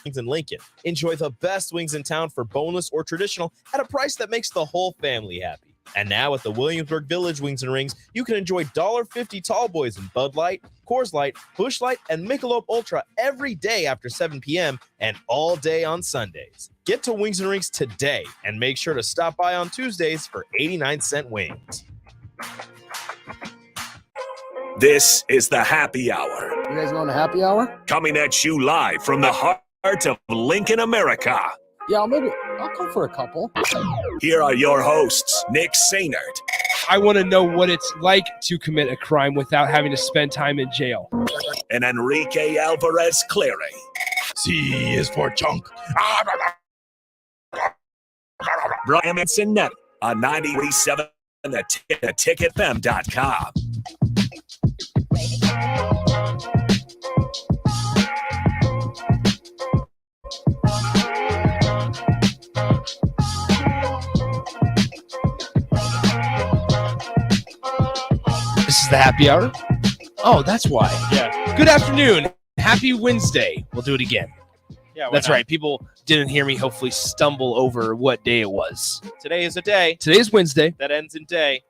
in Lincoln. Enjoy the best wings in town for boneless or traditional at a price that makes the whole family happy. And now at the Williamsburg Village Wings and Rings, you can enjoy $1.50 tall boys in Bud Light, Coors Light, Busch Light, and Michelob Ultra every day after 7 p.m. and all day on Sundays. Get to Wings and Rings today and make sure to stop by on Tuesdays for 89-cent wings. This is the Happy Hour. You guys going to happy hour? Coming at you live from the heart of Lincoln, America. Yeah, I'll come for a couple. Here are your hosts, Nick Sainert. I want to know what it's like to commit a crime without having to spend time in jail. And Enrique Alvarez Clary. C is for chunk. Brian Cincinnati on 93.7 theticketfm.com. This is the happy hour? Oh, that's why. Yeah. Good afternoon. Happy Wednesday. We'll do it again. Yeah, That's right. People didn't hear me hopefully stumble over what day it was. Today is a day Today's Wednesday. that ends in day.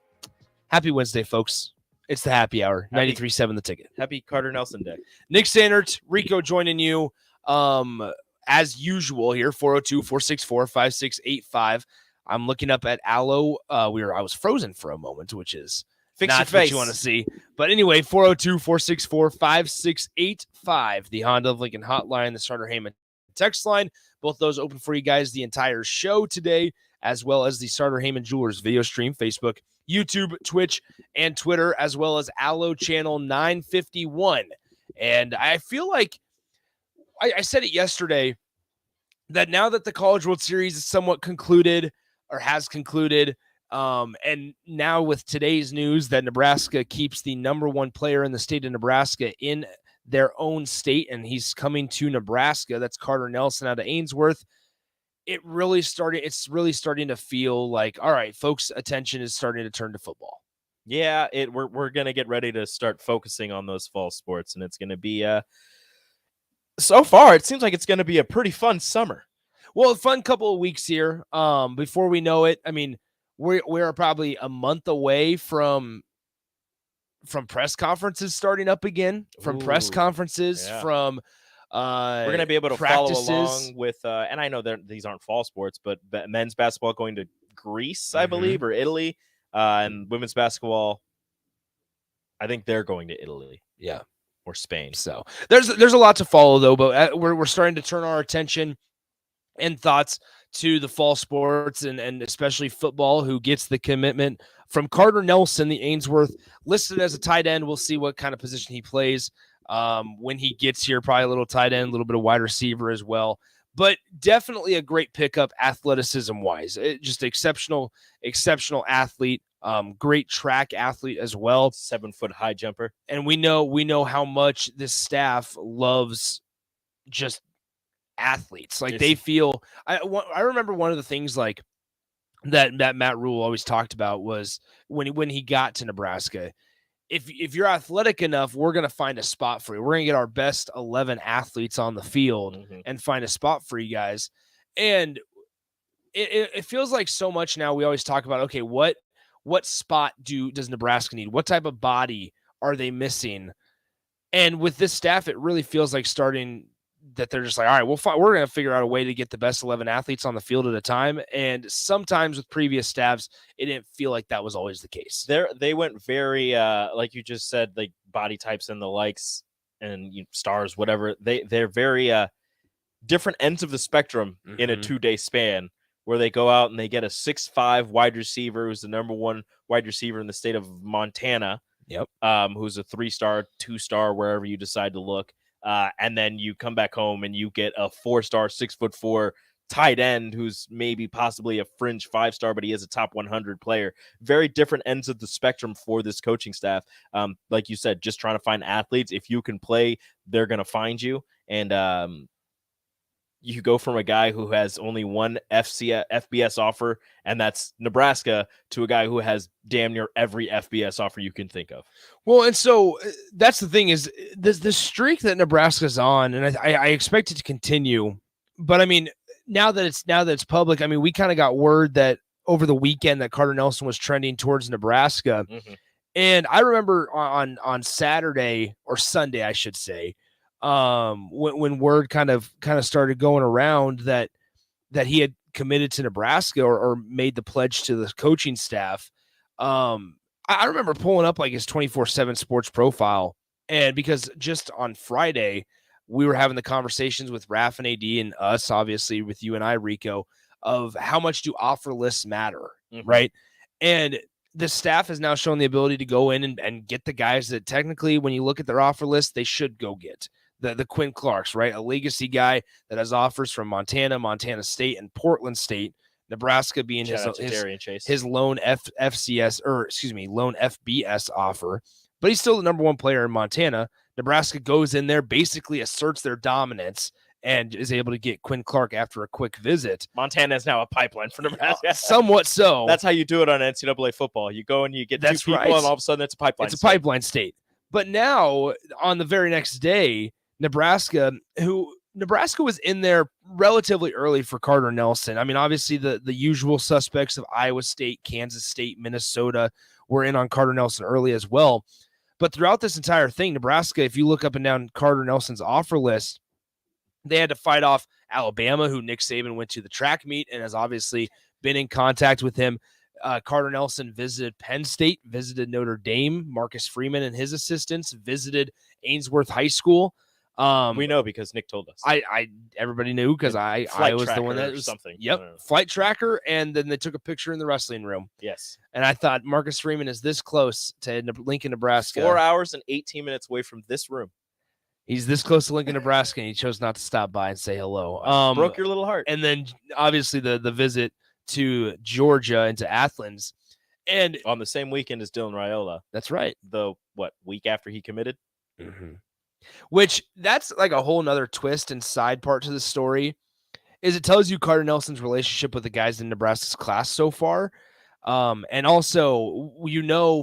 Happy Wednesday, folks. It's the happy hour. 93.7 The Ticket. Happy Carter Nelson Day. Nick Sandert, Rico joining you as usual here, 402-464-5685. I'm looking up at Allo. I was frozen for a moment, which is Fix not your face. what you want to see. But anyway, 402-464-5685, the Honda of Lincoln hotline, the Starter Heyman text line. Both those open for you guys the entire show today, as well as the Starter Heyman Jewelers video stream, Facebook, YouTube, Twitch, and Twitter, as well as Allo Channel 951. And I feel like I said it yesterday that now that the College World Series is somewhat concluded or has concluded, and now with today's news that Nebraska keeps the number one player in the state of Nebraska in their own state, and he's coming to Nebraska. That's Carter Nelson out of Ainsworth. It's really starting to feel like, all right, folks, attention is starting to turn to football. Yeah, we're going to get ready to start focusing on those fall sports, and it's going to be so far it seems like it's going to be a pretty fun summer. Well, a fun couple of weeks here. Before we know it, I mean, we're probably a month away from press conferences starting up again, from we're going to be able to practices. follow along with and I know that these aren't fall sports, but men's basketball going to Greece, I believe, or Italy, and women's basketball, I think they're going to Italy, or Spain. So there's a lot to follow though, but we're starting to turn our attention and thoughts to the fall sports and especially football, who gets the commitment from Carter Nelson, the Ainsworth, listed as a tight end. We'll see what kind of position he plays when he gets here, probably a little tight end, a little bit of wide receiver as well, but definitely a great pickup athleticism wise. Just exceptional athlete, great track athlete as well. 7-foot high jumper. And we know how much this staff loves just athletes. Like they feel, I remember one of the things like that Matt Rule always talked about was when he got to Nebraska, if you're athletic enough, we're going to find a spot for you. We're going to get our best 11 athletes on the field and find a spot for you guys. And it feels like so much now we always talk about, okay, what spot does Nebraska need? What type of body are they missing? And with this staff, it really feels like starting that they're just like, all right, we're going to figure out a way to get the best 11 athletes on the field at a time. And sometimes with previous staffs, it didn't feel like that was always the case. They went very, like you just said, like body types and the likes and stars, whatever. They're very different ends of the spectrum in a 2-day span, where they go out and they get a 6'5" wide receiver who's the number one wide receiver in the state of Montana. Yep. Who's a 3-star, 2-star, wherever you decide to look. And then you come back home and you get a 4-star, 6'4" tight end who's maybe possibly a fringe 5-star, but he is a top 100 player. Very different ends of the spectrum for this coaching staff. Like you said, just trying to find athletes. If you can play, they're going to find you. And you go from a guy who has only one FBS offer, and that's Nebraska, to a guy who has damn near every FBS offer you can think of. Well, and so that's the thing is the streak that Nebraska's on, and I expect it to continue. But I mean, now that it's public, I mean, we kind of got word that over the weekend that Carter Nelson was trending towards Nebraska. Mm-hmm. And I remember on Saturday or Sunday, I should say, when word kind of started going around that he had committed to Nebraska or made the pledge to the coaching staff. I remember pulling up like his 24/7 sports profile, and because just on Friday we were having the conversations with Raf and AD and us, obviously with you and I, Rico, of how much do offer lists matter, right? And the staff has now shown the ability to go in and get the guys that technically, when you look at their offer list, they should go get. The Quinn Clarks, right? A legacy guy that has offers from Montana, Montana State, and Portland State. Nebraska being his lone lone FBS offer, but he's still the number one player in Montana. Nebraska goes in there, basically asserts their dominance, and is able to get Quinn Clark after a quick visit. Montana is now a pipeline for Nebraska. Somewhat so. That's how you do it on NCAA football. You go and you get two people, and all of a sudden it's a pipeline. It's a pipeline state. But now, on the very next day, Nebraska was in there relatively early for Carter Nelson. I mean, obviously the usual suspects of Iowa State, Kansas State, Minnesota were in on Carter Nelson early as well. But throughout this entire thing, Nebraska, if you look up and down Carter Nelson's offer list, they had to fight off Alabama, who Nick Saban went to the track meet and has obviously been in contact with him. Carter Nelson visited Penn State, visited Notre Dame. Marcus Freeman and his assistants visited Ainsworth High School. We know because Nick told us. Everybody knew because I was the one that was something. Yep, flight tracker, and then they took a picture in the wrestling room. Yes, and I thought Marcus Freeman is this close to Lincoln, Nebraska. 4 hours and 18 minutes away from this room. He's this close to Lincoln, Nebraska, and he chose not to stop by and say hello. Broke your little heart. And then obviously the visit to Georgia and to Athens, and on the same weekend as Dylan Raiola. That's right. The week after he committed. Mm-hmm. Which that's like a whole nother twist and side part to the story, is it tells you Carter Nelson's relationship with the guys in Nebraska's class so far. And also,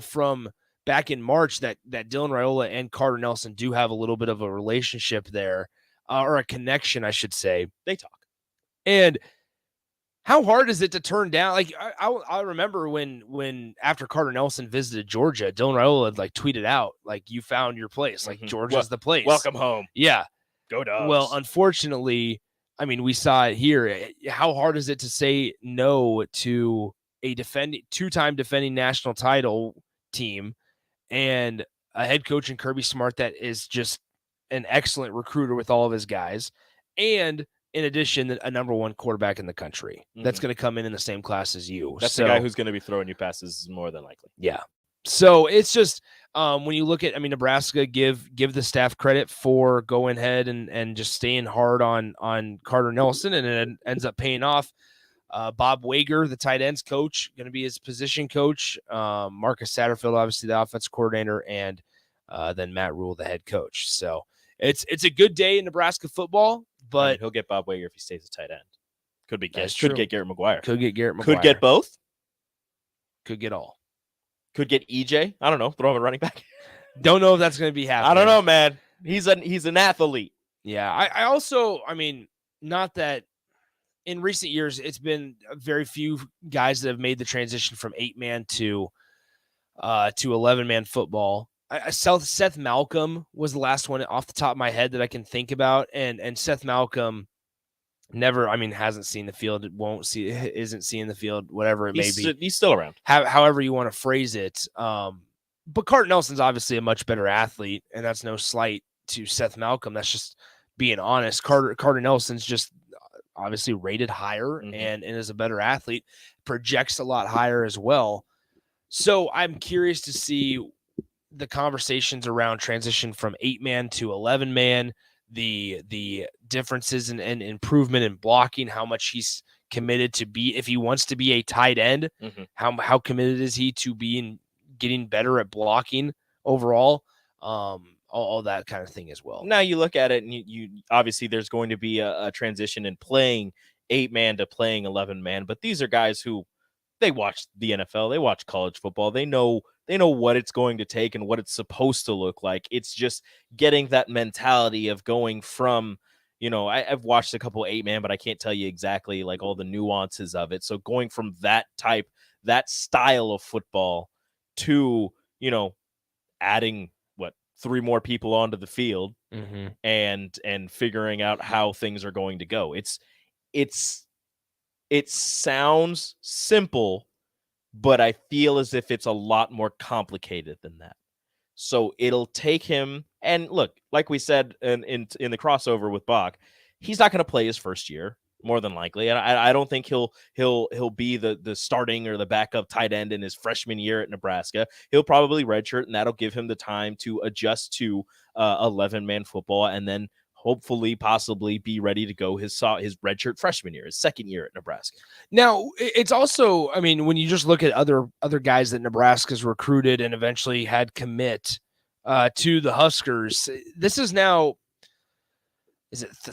from back in March that Dylan Raiola and Carter Nelson do have a little bit of a relationship there, or a connection, I should say. They talk. And how hard is it to turn down? Like I remember when after Carter Nelson visited Georgia, Dylan Raiola had like tweeted out like, "You found your place. Like Georgia's the place. Welcome home." Yeah, go Dogs. Well, unfortunately, I mean, we saw it here. How hard is it to say no to a two-time defending national title team and a head coach in Kirby Smart that is just an excellent recruiter with all of his guys, and in addition, a number one quarterback in the country that's going to come in the same class as you. That's the guy who's going to be throwing you passes more than likely. Yeah. So it's just when you look at, I mean, Nebraska give the staff credit for going ahead and just staying hard on Carter Nelson, and it ends up paying off. Bob Wager, the tight ends coach, going to be his position coach. Marcus Satterfield, obviously the offensive coordinator, and then Matt Rule, the head coach. So it's a good day in Nebraska football. But he'll get Bob Wager if he stays a tight end. Could get Garrett McGuire. Could get Garrett McGuire. Could get both. Could get all. Could get EJ. I don't know. Throw him a running back. Don't know if that's going to be happening. I don't know, man. He's an athlete. Yeah. I also, I mean, not that in recent years, it's been very few guys that have made the transition from 8-man to 11-man football. Seth Malcolm was the last one off the top of my head that I can think about. And Seth Malcolm hasn't seen the field, isn't seeing the field, whatever it may be. He's still around. However you want to phrase it. But Carter Nelson's obviously a much better athlete, and that's no slight to Seth Malcolm. That's just being honest. Carter Nelson's just obviously rated higher and is a better athlete, projects a lot higher as well. So I'm curious to see the conversations around transition from 8-man to 11-man, the differences and improvement in blocking, how much he's committed to be, if he wants to be a tight end, how committed is he to getting better at blocking overall. all that kind of thing as well. Now you look at it, and you obviously there's going to be a transition in playing 8-man to playing 11-man, but these are guys who they watch the NFL, they watch college football, they know what it's going to take and what it's supposed to look like. It's just getting that mentality of going from, I've watched a couple 8-man, but I can't tell you exactly like all the nuances of it. So going from that style of football to, adding 3 more people onto the field and figuring out how things are going to go. It sounds simple, but I feel as if it's a lot more complicated than that. So it'll take him, and look, like we said in the crossover with Bach, he's not going to play his first year, more than likely. And I don't think he'll be the starting or the backup tight end in his freshman year at Nebraska. He'll probably redshirt, and that'll give him the time to adjust to 11-man football, and then hopefully possibly be ready to go his redshirt freshman year, his second year at Nebraska. Now, it's also, I mean, when you just look at other guys that Nebraska's recruited and eventually had commit to the Huskers, this is now, is it the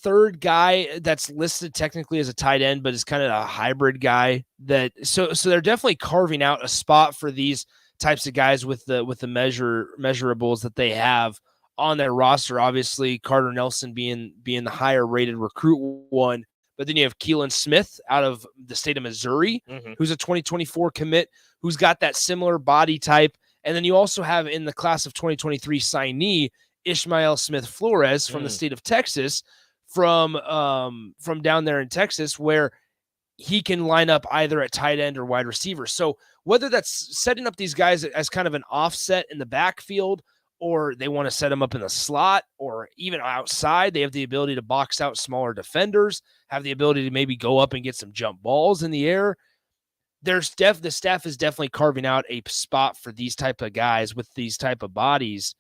third guy that's listed technically as a tight end, but is kind of a hybrid guy that, so they're definitely carving out a spot for these types of guys with the measurables that they have on their roster. Obviously, Carter Nelson being the higher rated recruit one, but then you have Keelan Smith out of the state of Missouri, who's a 2024 commit, who's got that similar body type. And then you also have in the class of 2023 signee, Ishmael Smith Flores from the state of Texas, from down there in Texas, where he can line up either at tight end or wide receiver. So whether that's setting up these guys as kind of an offset in the backfield, or they want to set them up in the slot, or even outside, they have the ability to box out smaller defenders, have the ability to maybe go up and get some jump balls in the air. The staff is definitely carving out a spot for these type of guys with these type of bodies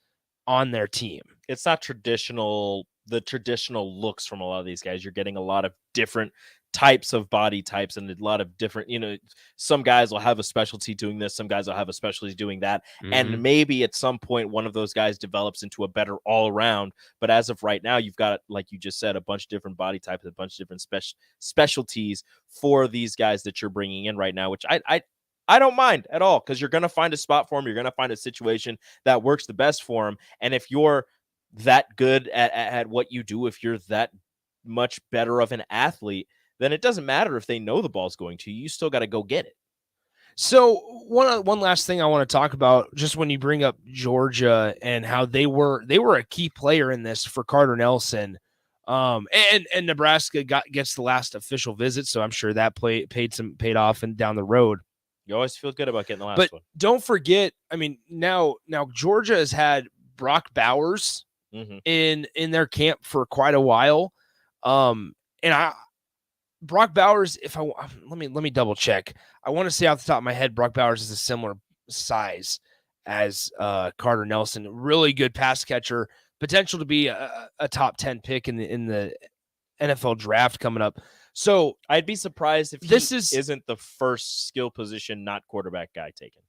on their team. It's not the traditional looks from a lot of these guys. You're getting a lot of different types of body types and a lot of different, some guys will have a specialty doing this, some guys will have a specialty doing that. And maybe at some point one of those guys develops into a better all around. But as of right now, you've got, like you just said, a bunch of different body types, a bunch of different specialties for these guys that you're bringing in right now, which I don't mind at all, because you're going to find a spot for him. You're going to find a situation that works the best for him. And if you're that good at what you do, if you're that much better of an athlete, then it doesn't matter if they know the ball's going to you. You still got to go get it. So one last thing I want to talk about, just when you bring up Georgia and how they were a key player in this for Carter Nelson, and Nebraska gets the last official visit, so I'm sure that paid off and down the road. You always feel good about getting the last one. But don't forget, I mean, now Georgia has had Brock Bowers in their camp for quite a while, and Brock Bowers, let me double check. I want to say off the top of my head, Brock Bowers is a similar size as Carter Nelson. Really good pass catcher, potential to be a top 10 pick in the NFL draft coming up. So I'd be surprised if isn't the first skill position, not quarterback guy taken.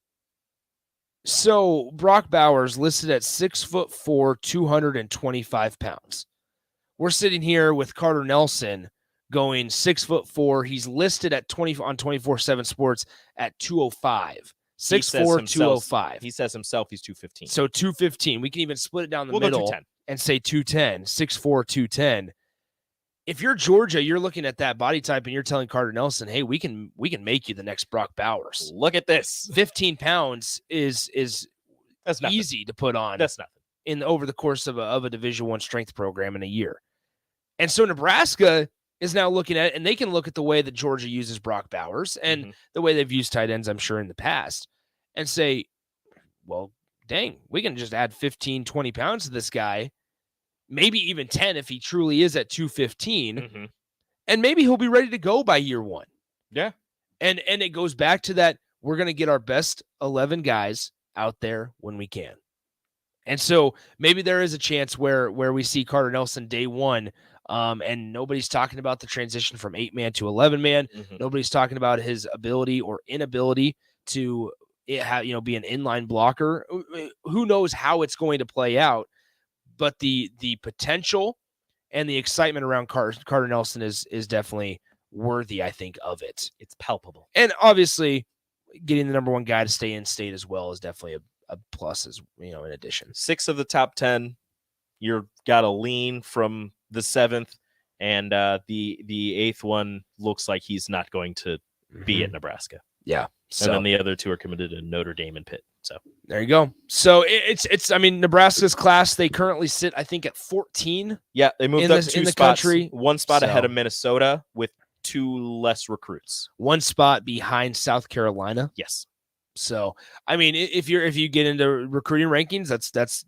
So Brock Bowers listed at 6'4", 225 pounds. We're sitting here with Carter Nelson going 6'4". He's listed at 20 on 24/7 Sports at 205. 6'4", 205. He says himself he's 215. So 215. We can even split it down the middle and say 210. 6'4", 210. If you're Georgia, you're looking at that body type and you're telling Carter Nelson, hey, we can make you the next Brock Bowers. Look at this. 15 pounds is that's easy to put on. That's nothing. Over the course of a Division I strength program in a year. And so Nebraska is now looking at it, and they can look at the way that Georgia uses Brock Bowers and the way they've used tight ends, I'm sure, in the past, and say, well, dang, we can just add 15, 20 pounds to this guy, maybe even 10 if he truly is at 215, and maybe he'll be ready to go by year one. Yeah. And it goes back to that, we're going to get our best 11 guys out there when we can. And so maybe there is a chance where we see Carter Nelson day one, and nobody's talking about the transition from 8-man to 11-man. Nobody's talking about his ability or inability to be an inline blocker. Who knows how it's going to play out? But the potential and the excitement around Carter Nelson is definitely worthy, I think, of it. It's palpable. And obviously, getting the number one guy to stay in state as well is definitely a plus, as in addition. 6 of the top 10, you're got a lean from the 7th, and the 8th one looks like he's not going to be at Nebraska. Yeah. So, and then the other 2 are committed to Notre Dame and Pitt. So there you go. So it's Nebraska's class, they currently sit, I think, at 14. Yeah, they moved up 2 in the spots, country. 1 spot ahead of Minnesota with 2 less recruits. 1 spot behind South Carolina. Yes. So, if you get into recruiting rankings,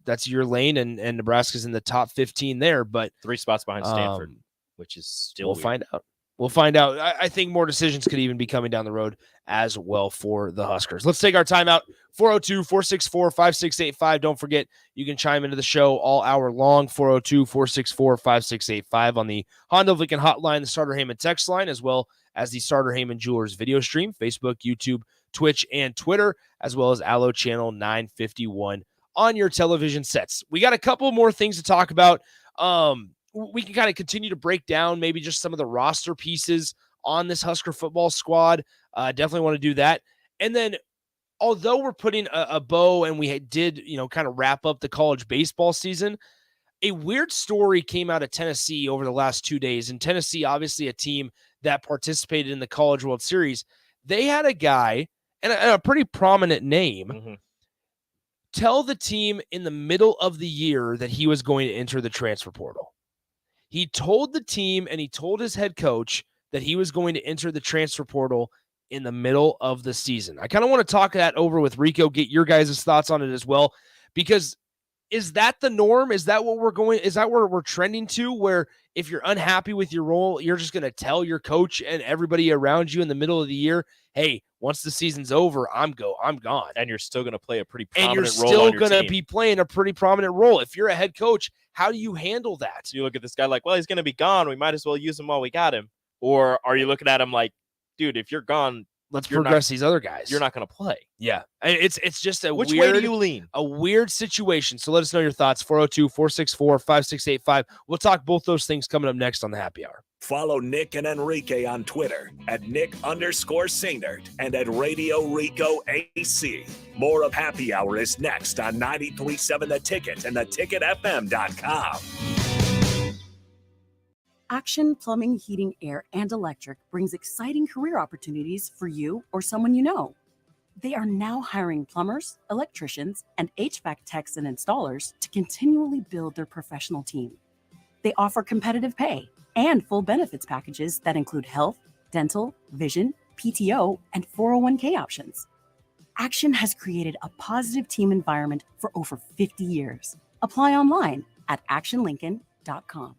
that's your lane, and Nebraska's in the top 15 there, but 3 spots behind Stanford, which is still we'll find out. We'll find out. I think more decisions could even be coming down the road as well for the Huskers. Let's take our timeout. 402-464-5685. Don't forget, you can chime into the show all hour long. 402-464-5685 on the Honda of Lincoln hotline, the Starter Heyman text line, as well as the Starter Heyman Jewelers video stream, Facebook, YouTube, Twitch, and Twitter, as well as Allo Channel 951 on your television sets. We got a couple more things to talk about. We can kind of continue to break down maybe just some of the roster pieces on this Husker football squad. Definitely want to do that. And then, although we're putting a bow and we did, kind of wrap up the college baseball season, a weird story came out of Tennessee over the last 2 days. And Tennessee, obviously a team that participated in the College World Series. They had a guy, and a pretty prominent name, tell the team in the middle of the year that he was going to enter the transfer portal. He told the team and he told his head coach that he was going to enter the transfer portal in the middle of the season. I kind of want to talk that over with Rico, get your guys' thoughts on it as well, because is that the norm? Is that what is that where we're trending to, where if you're unhappy with your role, you're just going to tell your coach and everybody around you in the middle of the year, hey, once the season's over, I'm gone. And you're still going to play a pretty prominent role. And you're still going to be playing a pretty prominent role. If you're a head coach, how do you handle that? So you look at this guy like, well, he's going to be gone. We might as well use him while we got him. Or are you looking at him like, dude, if you're gone, let's progress these other guys. You're not going to play. Yeah. It's just Which way do you lean? A weird situation. So let us know your thoughts. 402-464-5685. We'll talk both those things coming up next on the Happy Hour. Follow Nick and Enrique on Twitter at Nick_Sainert and at Radio Rico AC. More of Happy Hour is next on 93.7 The Ticket and theticketfm.com. Action Plumbing, Heating, Air, and Electric brings exciting career opportunities for you or someone you know. They are now hiring plumbers, electricians, and HVAC techs and installers to continually build their professional team. They offer competitive pay and full benefits packages that include health, dental, vision, PTO, and 401k options. Action has created a positive team environment for over 50 years. Apply online at actionlincoln.com.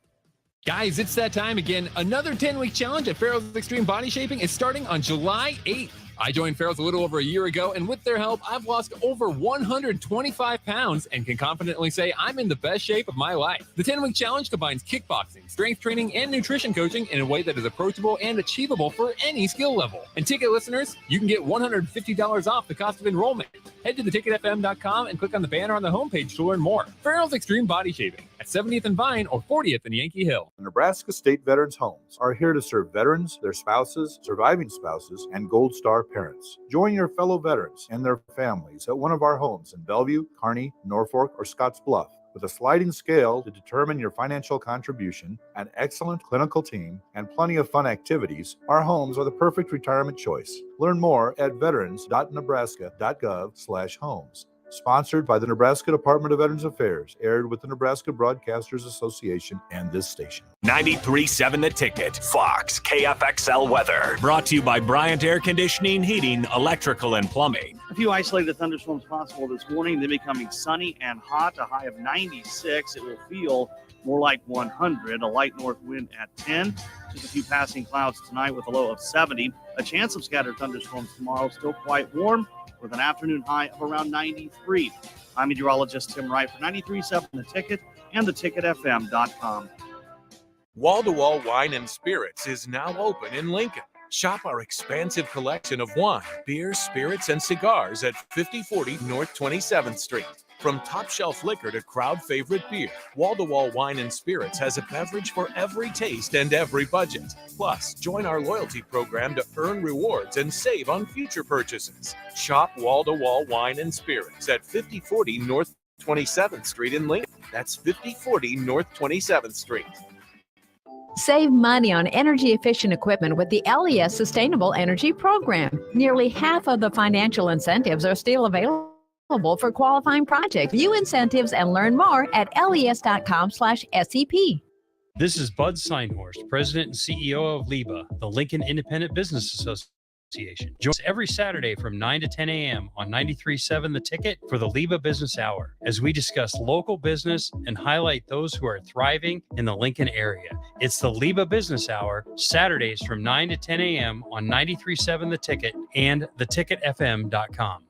Guys, it's that time again. Another 10-week challenge at Farrell's Extreme Body Shaping is starting on July 8th. I joined Farrell's a little over a year ago, and with their help, I've lost over 125 pounds and can confidently say I'm in the best shape of my life. The 10-week challenge combines kickboxing, strength training, and nutrition coaching in a way that is approachable and achievable for any skill level. And ticket listeners, you can get $150 off the cost of enrollment. Head to theticketfm.com and click on the banner on the homepage to learn more. Farrell's Extreme Body Shaping at 70th and Vine or 40th and Yankee Hill. Nebraska State Veterans Homes are here to serve veterans, their spouses, surviving spouses, and Gold Star parents. Join your fellow veterans and their families at one of our homes in Bellevue, Kearney, Norfolk, or Scottsbluff. With a sliding scale to determine your financial contribution, an excellent clinical team, and plenty of fun activities, our homes are the perfect retirement choice. Learn more at veterans.nebraska.gov/homes. Sponsored by the Nebraska Department of Veterans Affairs, aired with the Nebraska Broadcasters Association and this station. 93.7 The Ticket, Fox, KFXL weather. Brought to you by Bryant Air Conditioning, Heating, Electrical, and Plumbing. A few isolated thunderstorms possible this morning. They're becoming sunny and hot, a high of 96. It will feel more like 100. A light north wind at 10. Just a few passing clouds tonight with a low of 70. A chance of scattered thunderstorms tomorrow. Still quite warm with an afternoon high of around 93. I'm meteorologist Tim Wright for 93.7 The Ticket and theticketfm.com. Wall-to-Wall Wine and Spirits is now open in Lincoln. Shop our expansive collection of wine, beer, spirits, and cigars at 5040 North 27th Street. From top shelf liquor to crowd favorite beer, Wall to Wall Wine and Spirits has a beverage for every taste and every budget. Plus, join our loyalty program to earn rewards and save on future purchases. Shop Wall to Wall Wine and Spirits at 5040 North 27th Street in Lincoln. That's 5040 North 27th Street. Save money on energy-efficient equipment with the LES Sustainable Energy Program. Nearly half of the financial incentives are still available for qualifying projects. View incentives and learn more at les.com/SEP. This is Bud Seinhorst, President and CEO of LIBA, the Lincoln Independent Business Association. Join us every Saturday from 9 to 10 a.m. on 93.7 The Ticket for the LIBA Business Hour, as we discuss local business and highlight those who are thriving in the Lincoln area. It's the LIBA Business Hour, Saturdays from 9 to 10 a.m. on 93.7 The Ticket and theticketfm.com.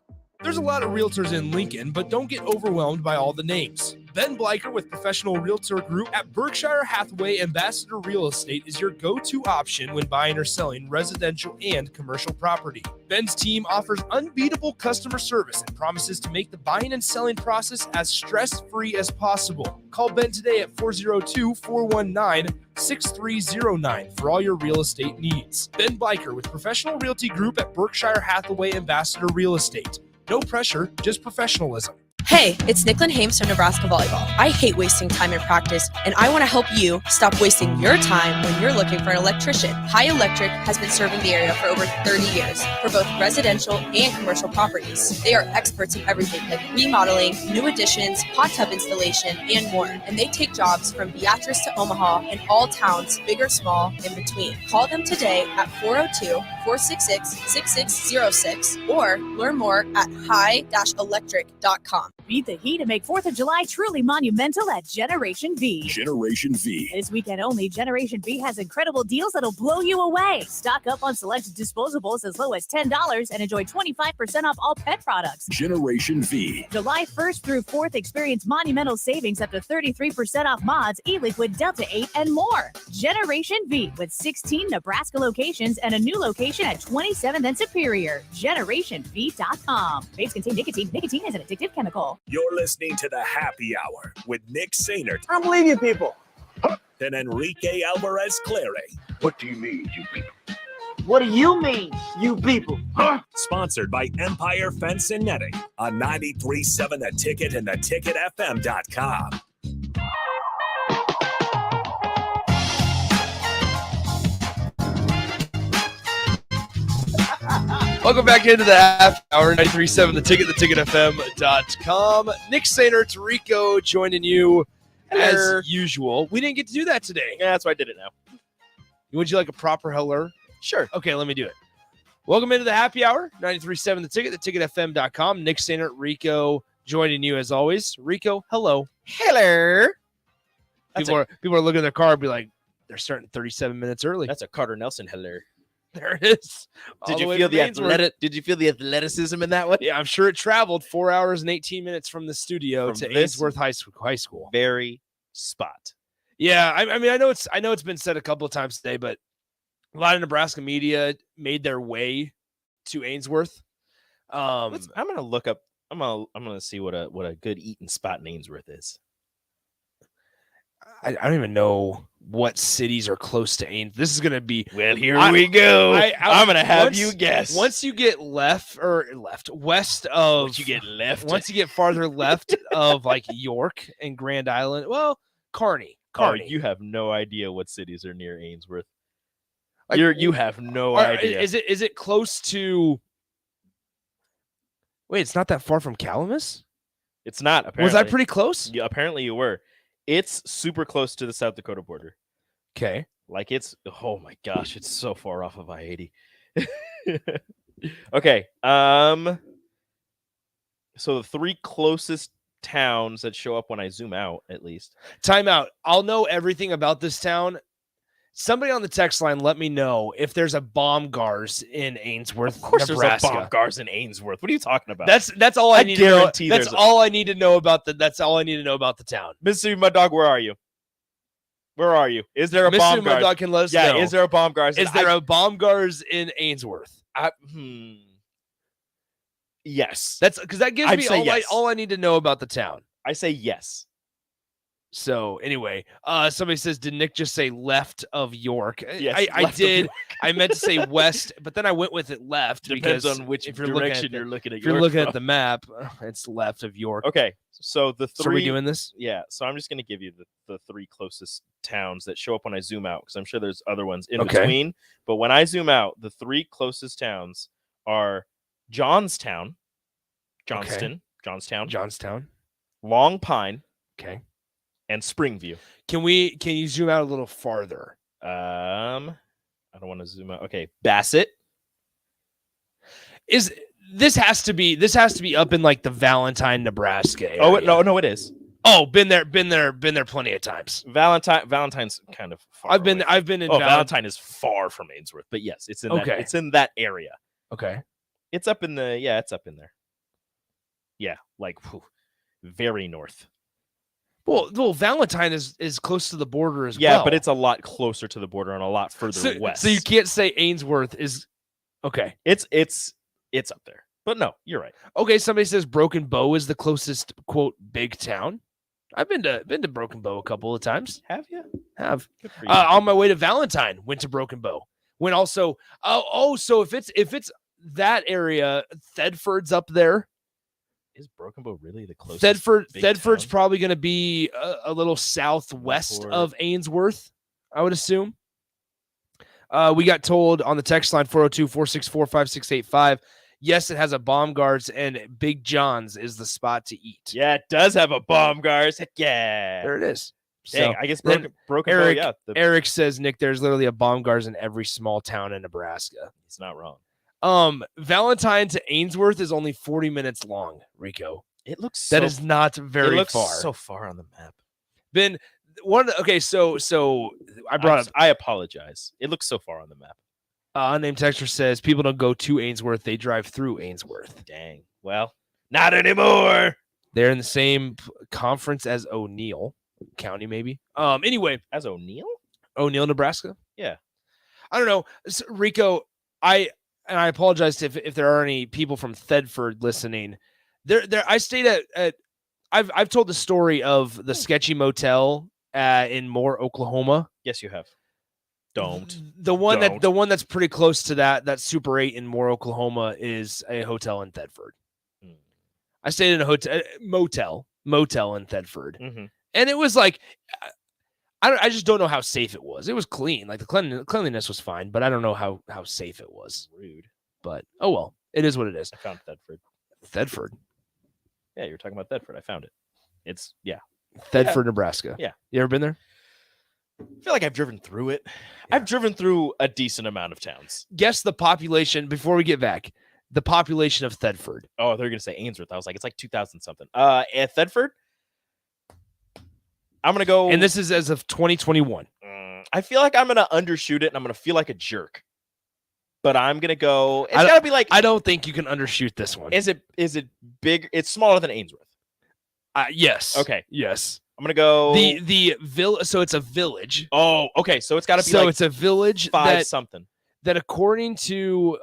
There's a lot of realtors in Lincoln, but don't get overwhelmed by all the names. Ben Bleicher with Professional Realtor Group at Berkshire Hathaway Ambassador Real Estate is your go-to option when buying or selling residential and commercial property. Ben's team offers unbeatable customer service and promises to make the buying and selling process as stress-free as possible. Call Ben today at 402-419-6309 for all your real estate needs. Ben Bleicher with Professional Realty Group at Berkshire Hathaway Ambassador Real Estate. No pressure, just professionalism. Hey, it's Nicklin Hames from Nebraska Volleyball. I hate wasting time in practice, and I want to help you stop wasting your time when you're looking for an electrician. High Electric has been serving the area for over 30 years for both residential and commercial properties. They are experts in everything like remodeling, new additions, hot tub installation, and more. And they take jobs from Beatrice to Omaha and all towns, big or small, in between. Call them today at 402-466-6606 or learn more at high-electric.com. Beat the heat and make 4th of July truly monumental at Generation V. Generation V. This weekend only, Generation V has incredible deals that'll blow you away. Stock up on select disposables as low as $10 and enjoy 25% off all pet products. Generation V. July 1st through 4th, experience monumental savings up to 33% off mods, e-liquid, Delta 8, and more. Generation V with 16 Nebraska locations and a new location at 27th and Superior. GenerationV.com. Vapes contain nicotine. Nicotine is an addictive chemical. You're listening to the Happy Hour with Nick Sainert. I don't believe you people. And Enrique Alvarez Clary. What do you mean, you people? What do you mean, you people? Huh? Sponsored by Empire Fence and Netting on 93.7 The Ticket and theticketfm.com. Welcome back into the half hour, 93.7 The Ticket, theticketfm.com. Nick Sainert, Rico joining you as usual. We didn't get to do that today. Yeah, that's why I did it now. Would you like a proper hello? Sure. Okay, let me do it. Welcome into the happy hour, 93.7 The Ticket, theticketfm.com. Nick Sainert, Rico joining you as always. Rico, hello. Hello. People are looking at their car and be like, they're starting 37 minutes early. That's a Carter Nelson hello. There it is. Did you feel the athleticism in that one? Yeah, I'm sure it traveled 4 hours and 18 minutes from the studio to Ainsworth High School. Very spot. Yeah, I mean, I know it's been said a couple of times today, but a lot of Nebraska media made their way to Ainsworth. I'm gonna look up. I'm gonna see what a good eating spot in Ainsworth is. I don't even know what cities are close to Ainsworth. This is going to be... Well, here we go. I'm going to have you guess. Once you get west of... Once you get left. Once you get farther left of like York and Grand Island, well, Kearney. Oh, you have no idea what cities are near Ainsworth. You have no idea. Is it close to... Wait, it's not that far from Calamus? It's not, apparently. Was I pretty close? Yeah, apparently you were. It's super close to the South Dakota border. Okay. Like oh my gosh, it's so far off of I-80. Okay. So the 3 closest towns that show up when I zoom out, at least. Time out. I'll know everything about this town. Somebody on the text line, let me know if there's a Baumgars in Ainsworth. Of course, Nebraska. There's a Baumgars in Ainsworth. What are you talking about? That's all I need to know. That's all I need to know about the town. Mississippi Mud Dog, where are you? Where are you? Is there a Mr. Baumgars? Muddock can let us Yeah, know. is there a Baumgars? Is there a Baumgars in Ainsworth? Yes. That's because that gives I'd me say yes. all I need to know about the town. I say yes. So anyway, somebody says, did Nick just say left of York? Yes, I left of did. York. I meant to say west, but then I went with it left. Depends because on which if you're direction looking at you're looking at. If you're York looking from. at the map, it's left of York. Okay, so the three. So are we doing this? Yeah, so I'm just going to give you the three closest towns that show up when I zoom out, because I'm sure there's other ones in Okay. between. But when I zoom out, the three closest towns are Johnstown, Johnstown, Long Pine, okay, and Springview. Can you zoom out a little farther? I don't want to zoom out. Okay, Bassett. This has to be up in like the Valentine, Nebraska area. Oh no, it is. Oh, been there plenty of times. Valentine's kind of far. I've been in Valentine is far from Ainsworth, but yes, it's in it's in that area. Okay. It's up in it's up in there. Yeah, like very north. Well, Valentine is close to the border as well. Yeah, but it's a lot closer to the border and a lot further west. So you can't say Ainsworth is okay. It's up there. But no, you're right. Okay, somebody says Broken Bow is the closest quote big town. I've been to Broken Bow a couple of times. Have you? Have. Good for you. On my way to Valentine, went to Broken Bow. Went also. So if it's that area, Thedford's up there. Is Broken Bow really the closest? Thedford's probably going to be a little southwest of Ainsworth, I would assume. We got told on the text line 402-464-5685. Yes, it has a Baumgars, and Big John's is the spot to eat. Yeah, it does have a Baumgars. Heck yeah. There it is. Dang, So, I guess then Broken Eric, Bow, yeah. Eric says, Nick, there's literally a Baumgars in every small town in Nebraska. He's not wrong. Valentine to Ainsworth is only 40 minutes long, Rico. It looks that is not very it looks far. so far on the map. Ben, so I brought up. I apologize. It looks so far on the map. Unnamed texter says people don't go to Ainsworth; they drive through Ainsworth. Dang. Well, not anymore. They're in the same conference as O'Neill County, maybe. Anyway, as O'Neill, Nebraska. Yeah. I don't know, so, Rico. I apologize if there are any people from Thedford listening. I stayed at I've told the story of the sketchy motel in Moore, Oklahoma. Yes, you have. Don't. The one that's pretty close to that Super 8 in Moore, Oklahoma is a hotel in Thedford. I stayed in a motel in Thedford. And it was like I just don't know how safe it was. It was clean. Like the cleanliness was fine, but I don't know how safe it was. Rude. But oh well, it is what it is. I found Thedford. Thedford. Yeah, you're talking about Thedford. I found it. It's Thedford, Nebraska. Yeah. You ever been there? I feel like I've driven through it. Yeah. I've driven through a decent amount of towns. Guess the population before we get back. The population of Thedford. Oh, they're gonna say Ainsworth. I was like, it's like 2,000 something. At Thedford, I'm gonna go. And this is as of 2021. I feel like I'm gonna undershoot it, and I'm gonna feel like a jerk. But I'm gonna go. It's gotta be like. I don't think you can undershoot this one. Is it big? It's smaller than Ainsworth. Yes. Okay. Yes. I'm gonna go the village. So it's a village. Oh, okay. So it's gotta be. So it's a village something. That according to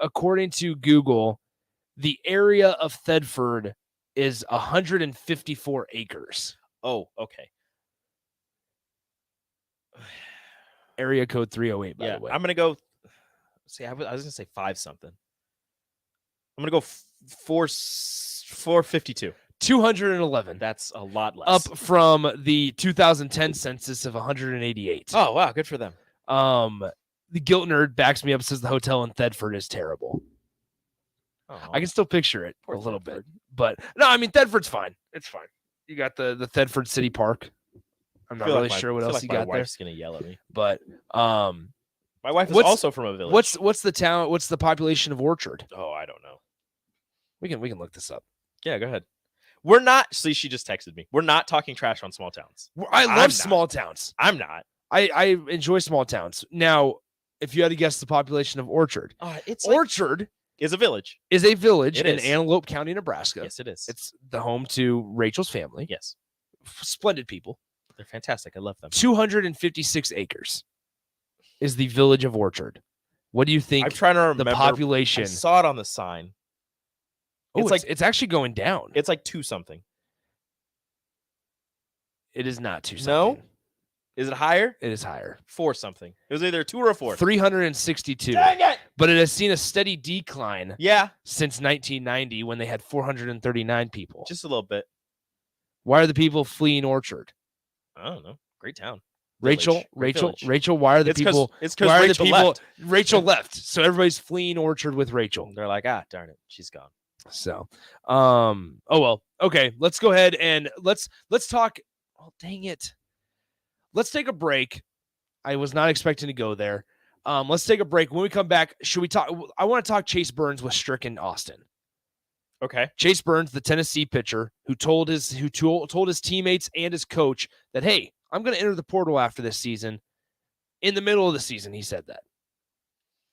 Google, the area of Thedford is 154 acres. Oh, okay. Area code 308. By the way, I'm gonna go. See, I was gonna say 5 something. I'm gonna go 452. 211. That's a lot less. Up from the 2010 census of 188. Oh wow, good for them. The Guilt Nerd backs me up, says the hotel in Thedford is terrible. Oh, I can still picture it a little bit, but no, I mean Thedford's fine. It's fine. You got the Thedford City Park. I'm not really sure what else you got there. My wife's gonna yell at me, but my wife is also from a village. What's the town? What's the population of Orchard? Oh, I don't know. We can look this up. Yeah, go ahead. We're not. See, she just texted me. We're not talking trash on small towns. I love small towns. I'm not. I enjoy small towns. Now, if you had to guess the population of Orchard, Orchard is a village. Is a village in Antelope County, Nebraska. Yes, it is. It's the home to Rachel's family. Yes, splendid people. They're fantastic. I love them. 256 acres is the village of Orchard. What do you think? I'm trying to remember the population. I saw it on the sign. Oh, it's actually going down. It's like 2 something. It is not 2 something. No? Is it higher? It is higher. 4 something. It was either 2 or 4. 362. Dang it! But it has seen a steady decline. Yeah. Since 1990 when they had 439 people. Just a little bit. Why are the people fleeing Orchard? I don't know. Great town. Rachel, why are the people? It's because Rachel left. Rachel left, so everybody's fleeing Orchard with Rachel. They're like, darn it, she's gone. So, oh well. Okay, let's go ahead and let's talk. Oh, dang it. Let's take a break. I was not expecting to go there. Let's take a break. When we come back, should we talk? I want to talk Chase Burns with Strick in Austin. Okay. Chase Burns, the Tennessee pitcher, who told his teammates and his coach that, hey, I'm going to enter the portal after this season. In the middle of the season, he said that.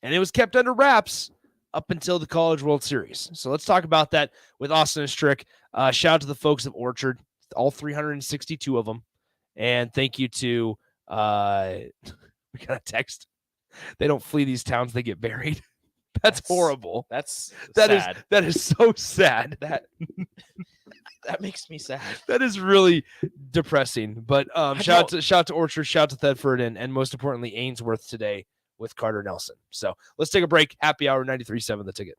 And it was kept under wraps up until the College World Series. So let's talk about that with Austin and Strick. Shout out to the folks of Orchard, all 362 of them. And thank you to, we got a text. They don't flee these towns, they get buried. That's horrible. That's sad. That is so sad. That makes me sad. That is really depressing. But shout out to Orchard, shout out to Thedford, and most importantly, Ainsworth today with Carter Nelson. So let's take a break. Happy Hour 93.7 The Ticket.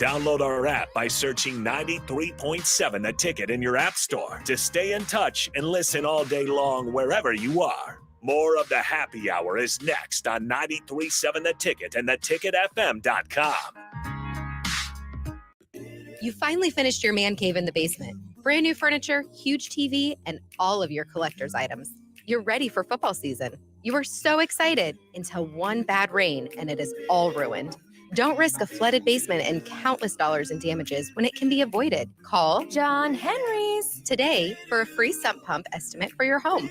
Download our app by searching 93.7 The Ticket in your app store to stay in touch and listen all day long wherever you are. More of the Happy Hour is next on 93.7 The Ticket and theticketfm.com. You finally finished your man cave in the basement. Brand new furniture, huge TV, and all of your collector's items. You're ready for football season. You were so excited until one bad rain and it is all ruined. Don't risk a flooded basement and countless dollars in damages when it can be avoided. Call John Henry's today for a free sump pump estimate for your home.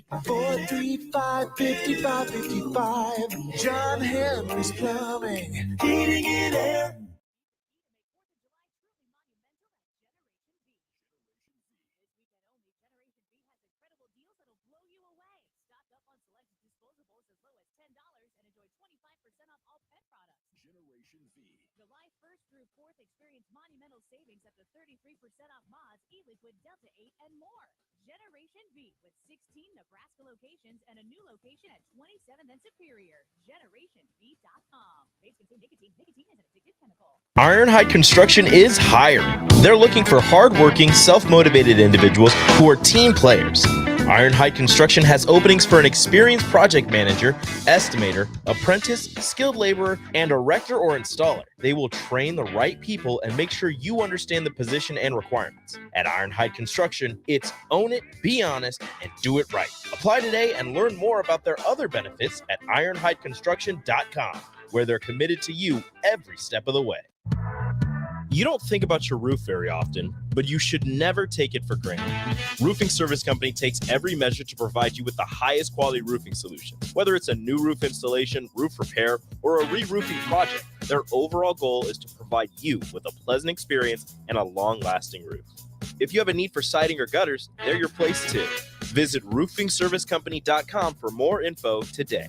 435-5555. John Henry's Plumbing. Heating and air. July 1st through 4th, experience monumental savings up to 33% off mods, e-liquid, Delta 8, and more. Generation V with 16 Nebraska locations and a new location at 27th and Superior. GenerationV.com. Vapes contain nicotine. Nicotine is an addictive chemical. Ironhide Construction is hiring. They're looking for hardworking, self-motivated individuals who are team players. Ironhide Construction has openings for an experienced project manager, estimator, apprentice, skilled laborer, and erector or installer. They will train the right people and make sure you understand the position and requirements. At Ironhide Construction, it's own it, be honest, and do it right. Apply today and learn more about their other benefits at ironhideconstruction.com, where they're committed to you every step of the way. You don't think about your roof very often, but you should never take it for granted. Roofing Service Company takes every measure to provide you with the highest quality roofing solution. Whether it's a new roof installation, roof repair, or a re-roofing project, their overall goal is to provide you with a pleasant experience and a long-lasting roof. If you have a need for siding or gutters, they're your place too. Visit roofingservicecompany.com for more info today.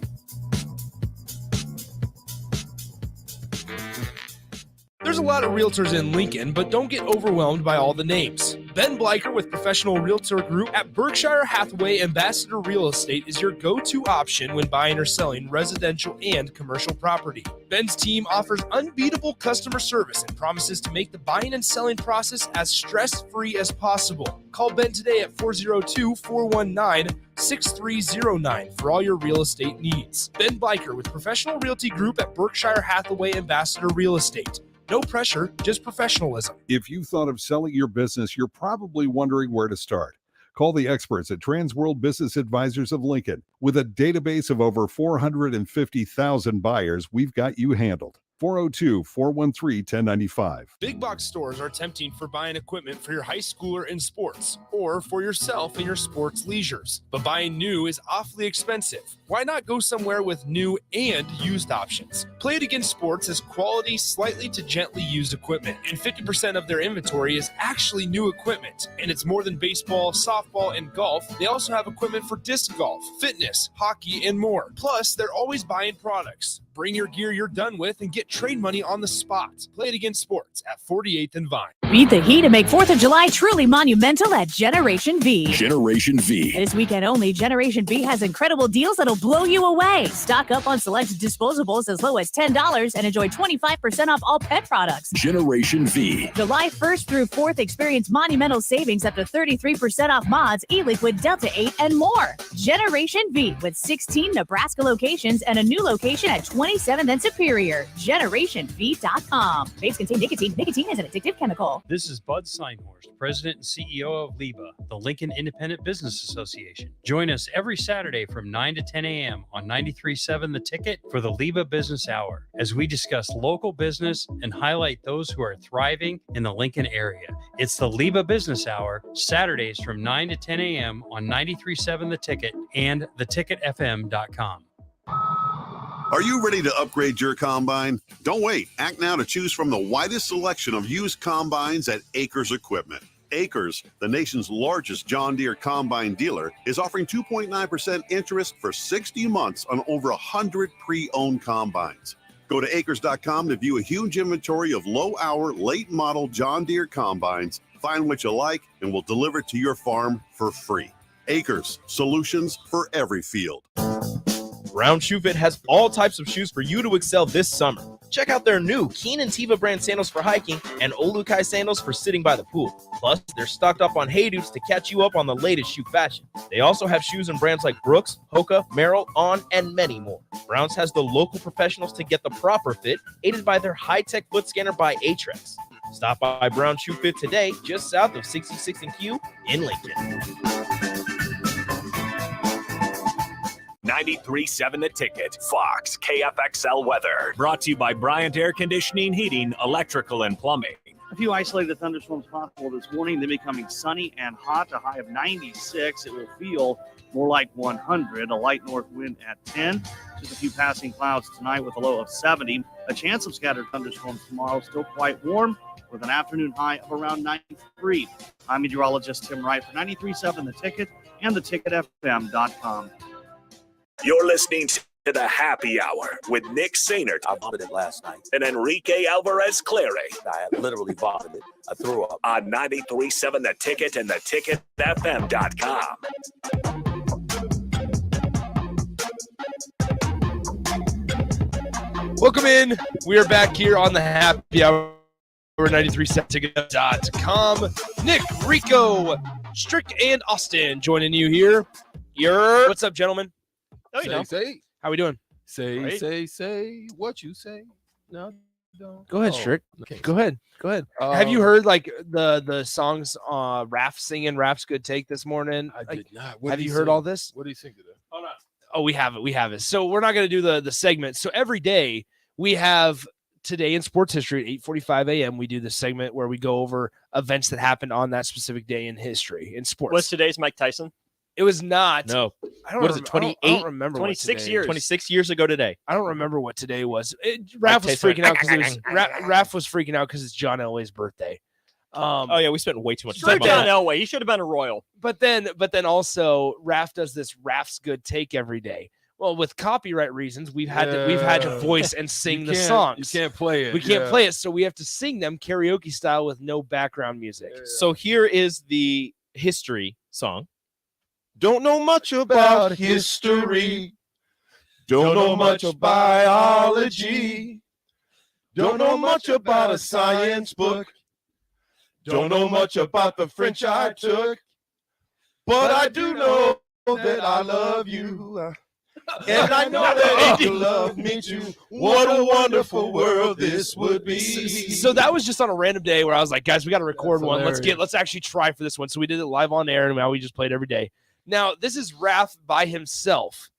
There's a lot of realtors in Lincoln, but don't get overwhelmed by all the names. Ben Bleicher with Professional Realtor Group at Berkshire Hathaway Ambassador Real Estate is your go-to option when buying or selling residential and commercial property. Ben's team offers unbeatable customer service and promises to make the buying and selling process as stress-free as possible. Call Ben today at 402-419-6309 for all your real estate needs. Ben Bleicher with Professional Realty Group at Berkshire Hathaway Ambassador Real Estate. No pressure, just professionalism. If you thought of selling your business, you're probably wondering where to start. Call the experts at Transworld Business Advisors of Lincoln. With a database of over 450,000 buyers, we've got you handled. 402-413-1095. Big box stores are tempting for buying equipment for your high schooler in sports or for yourself in your sports leisures. But buying new is awfully expensive. Why not go somewhere with new and used options? Play It Again Sports has quality, slightly to gently used equipment, and 50% of their inventory is actually new equipment. And it's more than baseball, softball, and golf. They also have equipment for disc golf, fitness, hockey, and more. Plus, they're always buying products. Bring your gear you're done with and get trade money on the spot. Play It Again Sports at 48th and Vine. Beat the heat and make 4th of July truly monumental at Generation V. Generation V. This weekend only, Generation V has incredible deals that'll blow you away. Stock up on select disposables as low as $10 and enjoy 25% off all pet products. Generation V. July 1st through 4th, experience monumental savings up to 33% off mods, e-liquid, Delta 8, and more. Generation V with 16 Nebraska locations and a new location at 27th and Superior. GenerationV.com. Vapes contain nicotine. Nicotine is an addictive chemical. This is Bud Seinhorst, President and CEO of LIBA, the Lincoln Independent Business Association. Join us every Saturday from 9 to 10 a.m. on 93.7 The Ticket for the LIBA Business Hour, as we discuss local business and highlight those who are thriving in the Lincoln area. It's the LIBA Business Hour, Saturdays from 9 to 10 a.m. on 93.7 The Ticket and theticketfm.com. Are you ready to upgrade your combine? Don't wait. Act now to choose from the widest selection of used combines at Acres Equipment. Acres, the nation's largest John Deere combine dealer, is offering 2.9% interest for 60 months on over 100 pre-owned combines. Go to acres.com to view a huge inventory of low-hour, late-model John Deere combines. Find what you like, and we'll deliver it to your farm for free. Acres, solutions for every field. Brown Shoe Fit has all types of shoes for you to excel this summer. Check out their new Keen and Tiva brand sandals for hiking and Olukai sandals for sitting by the pool. Plus, they're stocked up on Hey Dukes to catch you up on the latest shoe fashion. They also have shoes in brands like Brooks, Hoka, Merrell, On, and many more. Browns has the local professionals to get the proper fit, aided by their high-tech foot scanner by Atrex. Stop by Brown Shoe Fit today, just south of 66th and Q in Lincoln. 93.7 The Ticket, Fox, KFXL weather. Brought to you by Bryant Air Conditioning, Heating, Electrical, and Plumbing. A few isolated thunderstorms possible this morning. Then becoming sunny and hot, a high of 96. It will feel more like 100. A light north wind at 10. Just a few passing clouds tonight with a low of 70. A chance of scattered thunderstorms tomorrow. Still quite warm with an afternoon high of around 93. I'm meteorologist Tim Wright for 93.7 The Ticket and theticketfm.com. You're listening to The Happy Hour with Nick Sainert. I vomited last night. And Enrique Alvarez Clary. I literally vomited. I threw up. On 93.7 The Ticket and theticketfm.com. Welcome in. We are back here on the Happy Hour. 93.7ticket.com. Nick, Rico, Strick, and Austin joining you here. What's up, gentlemen? Oh, you know. Say. How we doing? Say, right? say what you say. No, don't. Go ahead, Strick. Okay. Go ahead. Have you heard like the songs Raph singing Raph's Good Take this morning? I did not. Have you heard all this? What do you think of that? Oh, we have it. So we're not going to do the segment. So every day we have Today in Sports History at 8:45 a.m. We do this segment where we go over events that happened on that specific day in history in sports. Was today's Mike Tyson? It was not. No. I don't What is remember, it, 28? I don't remember 26 what today- years. 26 years ago today. I don't remember what today was. Raph was Tyson freaking out because Raph was freaking out because it's John Elway's birthday. Oh yeah, we spent way too much Screw time on John that. Elway. He should have been a Royal. But then also Raph does this Raph's Good Take every day. Well, with copyright reasons, we've had to voice and sing the songs. You can't play it. We can't play it, so we have to sing them karaoke style with no background music. So here is the history song. Don't know much about history. Don't know much of biology. Don't know much about a science book. Don't know much about the French I took. But I do know that I love you. And I know that you love me too. What a wonderful world this would be. So that was just on a random day where I was like, guys, we got to record one. hilarious. Let's actually try for this one. So we did it live on air, and now we just played every day. Now this is Raph by himself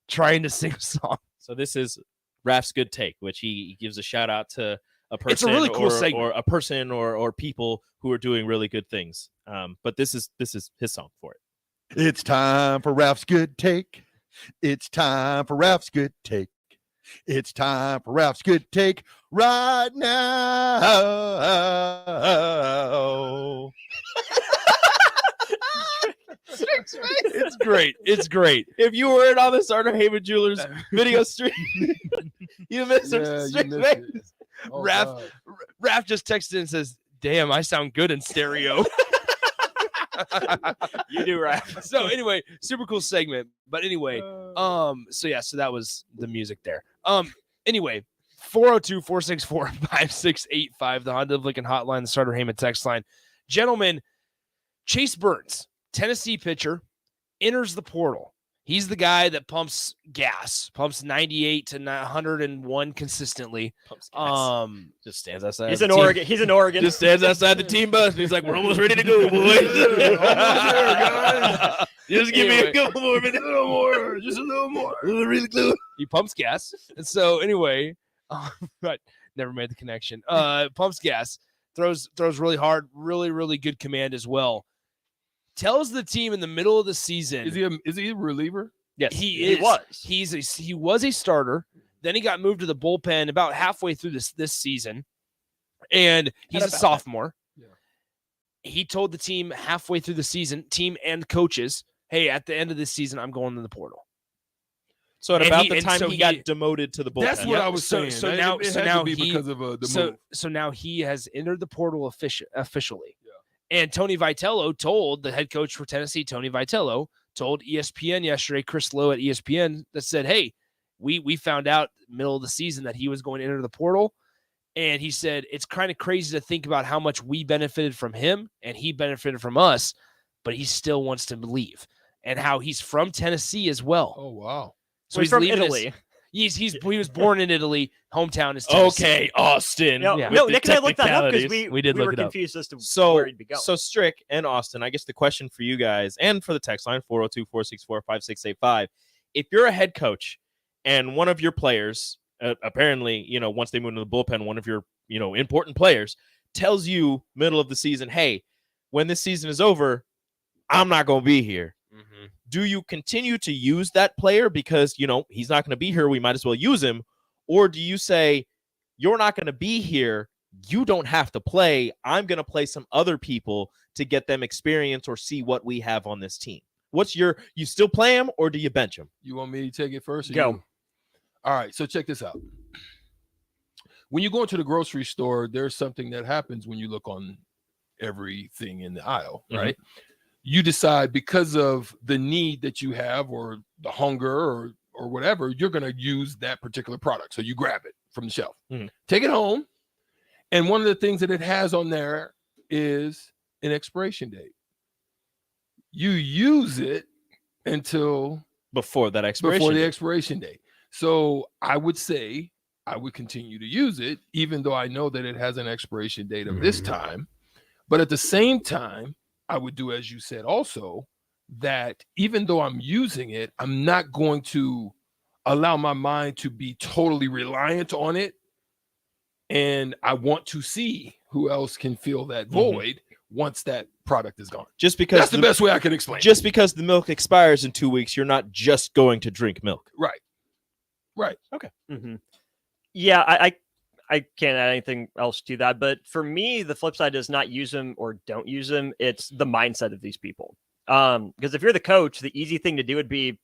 trying to sing a song. So this is Raf's good take, which he gives a shout out to a person. It's a really cool segment. or a person or people who are doing really good things. But this is his song for it. It's time for Ralph's good take. It's time for Ralph's good take. It's time for Ralph's good take right now. It's great. It's great. If you weren't on the Starter Haven Jewelers video stream, you missed it. Oh, Raph just texted and says, "Damn, I sound good in stereo." You do, Raph. So anyway, super cool segment. But anyway, so that was the music there. Anyway, 402-464-5685, the Honda of Lincoln hotline, the Starter Heyman text line. Gentlemen, Chase Burns, Tennessee pitcher, enters the portal. He's the guy that pumps 98 to 101 consistently. Just stands outside. He's in Oregon. He's in Oregon. Just stands outside the team bus. He's like, "We're almost ready to go, boys. Almost there, guys. Just give me a couple more minutes, just a little more. Really close." He pumps gas, and so anyway, but never made the connection. Pumps gas, throws really hard, really good command as well. Tells the team in the middle of the season. Is he a reliever? Yes, he is. He was a starter. Then he got moved to the bullpen about halfway through this season, and he's a sophomore. Yeah. He told the team halfway through the season, team and coaches, "Hey, at the end of this season, I'm going to the portal." So at about the time he got demoted to the bullpen. That's what I was saying. So now because of the move. So now he has entered the portal officially. And Tony Vitello told the head coach for Tennessee, Tony Vitello, told ESPN yesterday, Chris Lowe at ESPN, that said, "Hey, we found out middle of the season that he was going to enter the portal." And he said, "It's kind of crazy to think about how much we benefited from him and he benefited from us, but he still wants to leave." And how he's from Tennessee as well. Oh, wow. So he's from Italy. He was born in Italy. Hometown is Tennessee. Okay, Austin. No, Nick and I looked that up because we were confused as to where he'd be going. So Strick and Austin, I guess the question for you guys and for the text line, 402-464-5685, if you're a head coach and one of your players, apparently, once they move into the bullpen, one of your, important players tells you middle of the season, "Hey, when this season is over, I'm not going to be here." Mm-hmm. Do you continue to use that player because, he's not going to be here, we might as well use him? Or do you say, "You're not going to be here, you don't have to play, I'm going to play some other people to get them experience or see what we have on this team"? You still play him or do you bench him? You want me to take it first? Go. All right, so check this out. When you go into the grocery store, there's something that happens when you look on everything in the aisle, right? Mm-hmm. You decide because of the need that you have or the hunger or whatever, you're going to use that particular product. So you grab it from the shelf, take it home. And one of the things that it has on there is an expiration date. You use it until before the expiration date. So I would say I would continue to use it, even though I know that it has an expiration date of this time. But at the same time, I would do, as you said, also, that even though I'm using it, I'm not going to allow my mind to be totally reliant on it. And I want to see who else can fill that void once that product is gone. Just because that's the best way I can explain. Just because the milk expires in 2 weeks, you're not just going to drink milk. Right. Okay. Mm-hmm. Yeah, I can't add anything else to that. But for me, the flip side is not use them or don't use them. It's the mindset of these people. Because if you're the coach, the easy thing to do would be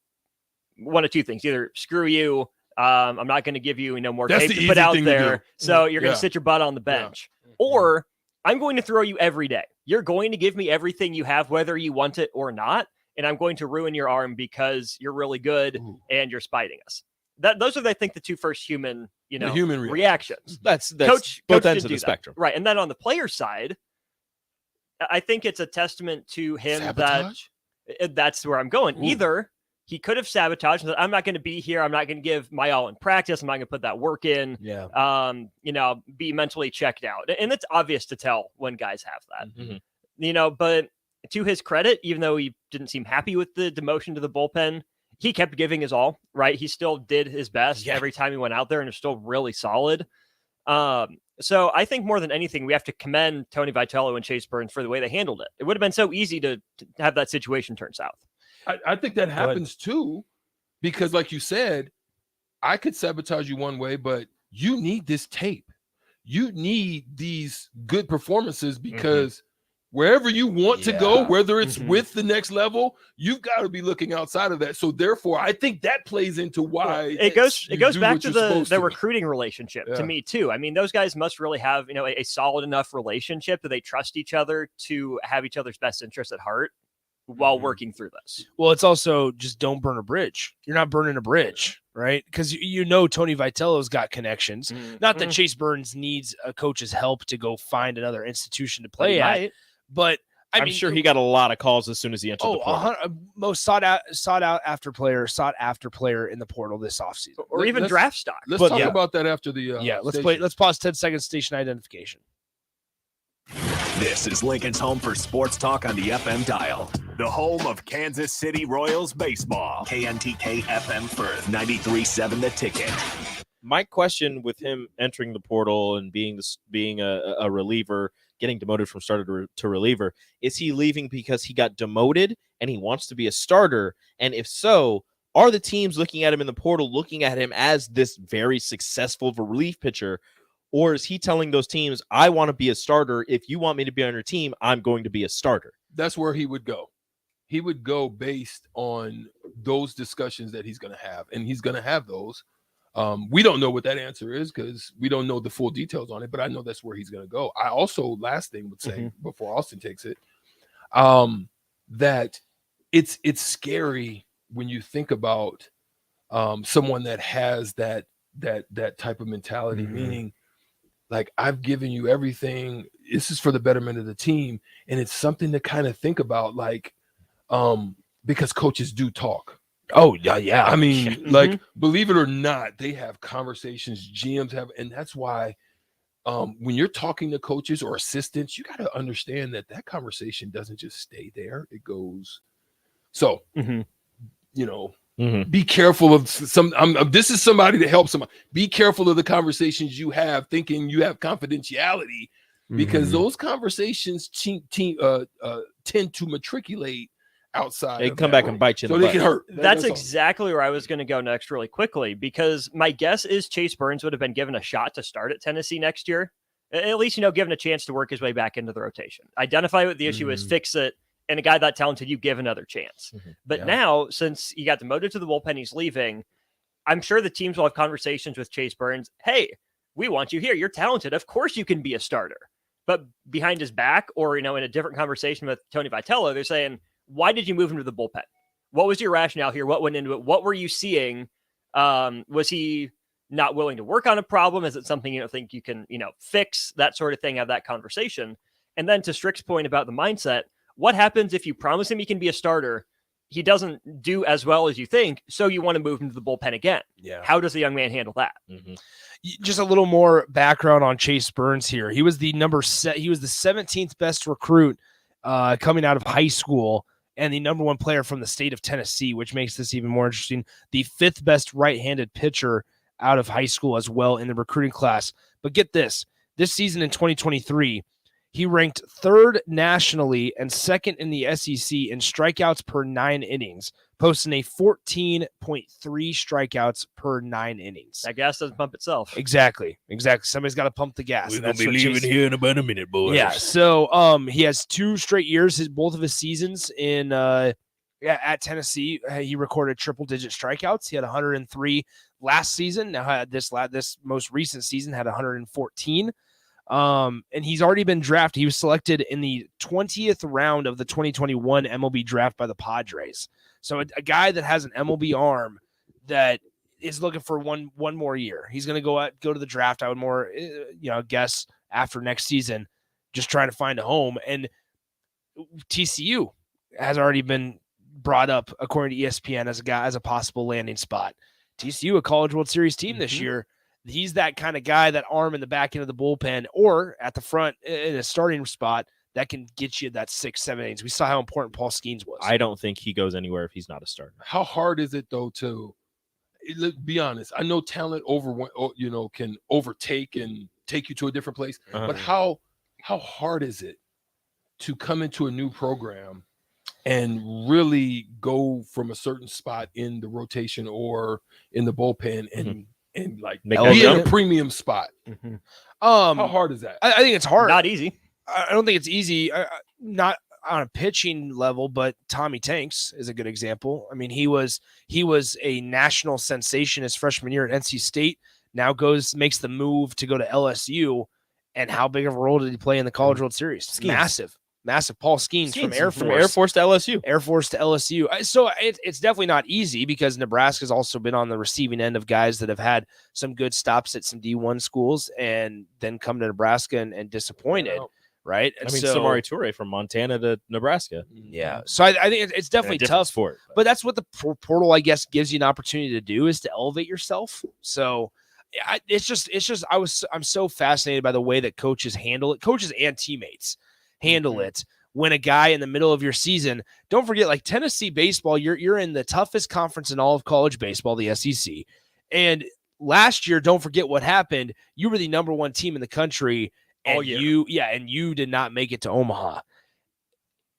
one of two things: either screw you, I'm not going to give you more tape to put out there, so you're going to sit your butt on the bench, or I'm going to throw you every day. You're going to give me everything you have, whether you want it or not, and I'm going to ruin your arm because you're really good and you're spiting us. Those are, I think, the two first human, human reactions. That's coach both ends of the spectrum, right? And then on the player side, I think it's a testament to him that's where I'm going. Either he could have sabotaged and said, "I'm not going to be here. I'm not going to give my all in practice. I'm not going to put that work in. Be mentally checked out." And it's obvious to tell when guys have that. But to his credit, even though he didn't seem happy with the demotion to the bullpen, he kept giving his all, right? He still did his best every time he went out there and was still really solid. So I think more than anything, we have to commend Tony Vitello and Chase Burns for the way they handled it. It would have been so easy to have that situation turn south. I think that happens too, because like you said, I could sabotage you one way, but you need this tape. You need these good performances because wherever you want to go, whether it's with the next level, you've got to be looking outside of that. So therefore, I think that plays into why it goes back to the recruiting relationship to me too. I mean, those guys must really have, a solid enough relationship that they trust each other to have each other's best interests at heart while working through this. Well, it's also just don't burn a bridge. You're not burning a bridge, right? Because Tony Vitello's got connections. Not that Chase Burns needs a coach's help to go find another institution to play at, but I'm sure he got a lot of calls as soon as he entered the portal. Most sought after player in the portal this offseason, or even draft stock. Let's talk about that after the Let's pause 10 seconds. Station identification. This is Lincoln's home for sports talk on the FM dial. The home of Kansas City Royals baseball. KNTK FM Firth, 93.7 The Ticket. My question with him entering the portal and being a reliever, getting demoted from starter to reliever, is he leaving because he got demoted and he wants to be a starter? And if so, are the teams looking at him in the portal, looking at him as this very successful relief pitcher? Or is he telling those teams, I want to be a starter. If you want me to be on your team, I'm going to be a starter? That's where he would go. He would go based on those discussions that he's going to have. And he's going to have those. We don't know what that answer is because we don't know the full details on it, but I know that's where he's going to go. I also, last thing would say before Austin takes it, that it's scary when you think about someone that has that type of mentality, meaning like, I've given you everything. This is for the betterment of the team. And it's something to kind of think about, like, because coaches do talk. Oh, yeah. I mean, like, believe it or not, they have conversations, GMs have, and that's why when you're talking to coaches or assistants, you got to understand that conversation doesn't just stay there. It goes. So, be careful of this is somebody to help somebody. Be careful of the conversations you have, thinking you have confidentiality, because those conversations tend to matriculate outside. They come back and bite you. So they can hurt. That's exactly where I was going to go next really quickly, because my guess is Chase Burns would have been given a shot to start at Tennessee next year. At least, given a chance to work his way back into the rotation. Identify what the issue is, fix it. And a guy that talented, you give another chance. But now, since he got demoted to the bullpen, he's leaving, I'm sure the teams will have conversations with Chase Burns. Hey, we want you here. You're talented. Of course you can be a starter. But behind his back, or, in a different conversation with Tony Vitello, they're saying, why did you move him to the bullpen? What was your rationale here? What went into it? What were you seeing? Was he not willing to work on a problem? Is it something you don't think you can, fix? That sort of thing, have that conversation. And then to Strick's point about the mindset, what happens if you promise him he can be a starter, he doesn't do as well as you think, so you want to move him to the bullpen again? Yeah. How does the young man handle that? Just a little more background on Chase Burns here. He was the 17th best recruit coming out of high school and the number one player from the state of Tennessee, which makes this even more interesting. The 5th best right-handed pitcher out of high school as well in the recruiting class. But get this season in 2023, he ranked 3rd nationally and 2nd in the SEC in strikeouts per 9 innings, posting a 14.3 strikeouts per 9 innings. That gas doesn't pump itself. Exactly. Somebody's got to pump the gas. We're going to be leaving here in about a minute, boys. Yeah, so he has 2 straight years, both of his seasons in at Tennessee. He recorded triple-digit strikeouts. He had 103 last season. Now, this most recent season had 114. And he's already been drafted. He was selected in the 20th round of the 2021 MLB draft by the Padres. So a guy that has an MLB arm that is looking for one more year. He's going to go to the draft. I would guess after next season, just trying to find a home. And TCU has already been brought up, according to ESPN, as a possible landing spot. TCU, a College World Series team this year. He's that kind of guy, that arm in the back end of the bullpen or at the front in a starting spot that can get you that 6, 7 innings. We saw how important Paul Skeens was. I don't think he goes anywhere if he's not a starter. How hard is it though to be honest? I know talent can overtake and take you to a different place, but how hard is it to come into a new program and really go from a certain spot in the rotation or in the bullpen and like be in a premium spot? How hard is that? I think it's hard. Not easy. I don't think it's easy. Not on a pitching level, but Tommy Tanks is a good example. I mean, he was a national sensation his freshman year at NC State. Now makes the move to go to LSU. And how big of a role did he play in the College World Series? Skeens. Massive. Paul Skeens from Air Force. From Air Force to LSU. Air Force to LSU. So it's definitely not easy because Nebraska's also been on the receiving end of guys that have had some good stops at some D1 schools and then come to Nebraska and disappointed, right? And Samari Toure from Montana to Nebraska. Yeah. So I think it's definitely tough. Sport, but that's what the portal, I guess, gives you an opportunity to do, is to elevate yourself. So I'm so fascinated by the way that coaches handle it. Coaches and teammates handle it when a guy in the middle of your season, don't forget, like Tennessee baseball, you're in the toughest conference in all of college baseball, the SEC. And last year, don't forget what happened. You were the number 1 team in the country, and you did not make it to Omaha.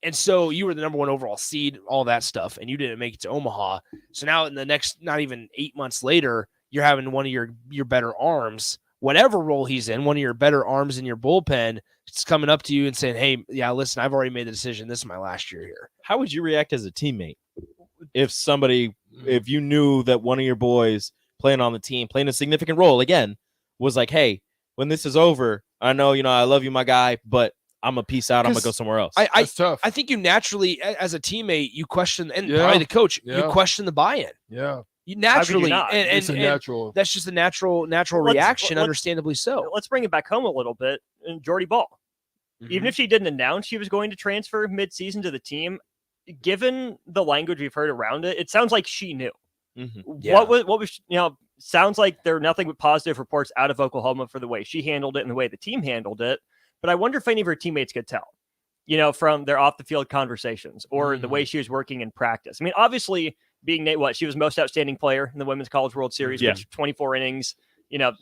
And so you were the number 1 overall seed, all that stuff, and you didn't make it to Omaha. So now in the next, not even 8 months later, you're having one of your better arms, whatever role he's in, one of your better arms in your bullpen, it's coming up to you and saying, hey, yeah, listen, I've already made the decision. This is my last year here. How would you react as a teammate if you knew that one of your boys playing on the team, playing a significant role, again, was like, hey, when this is over, I know, I love you, my guy, but I'm going to peace out. I'm going to go somewhere else. That's tough. I think you naturally, as a teammate, you question, and probably the coach, you question the buy-in. Yeah. You naturally, it's a natural. That's just a natural reaction, understandably so. Let's bring it back home a little bit. And Jordy Ball, even if she didn't announce she was going to transfer mid-season to the team, given the language we've heard around it, it sounds like she knew. Yeah. What was sounds like there are nothing but positive reports out of Oklahoma for the way she handled it and the way the team handled it. But I wonder if any of her teammates could tell, from their off the field conversations or the way she was working in practice. I mean, obviously, being she was most outstanding player in the Women's College World Series, which 24 innings,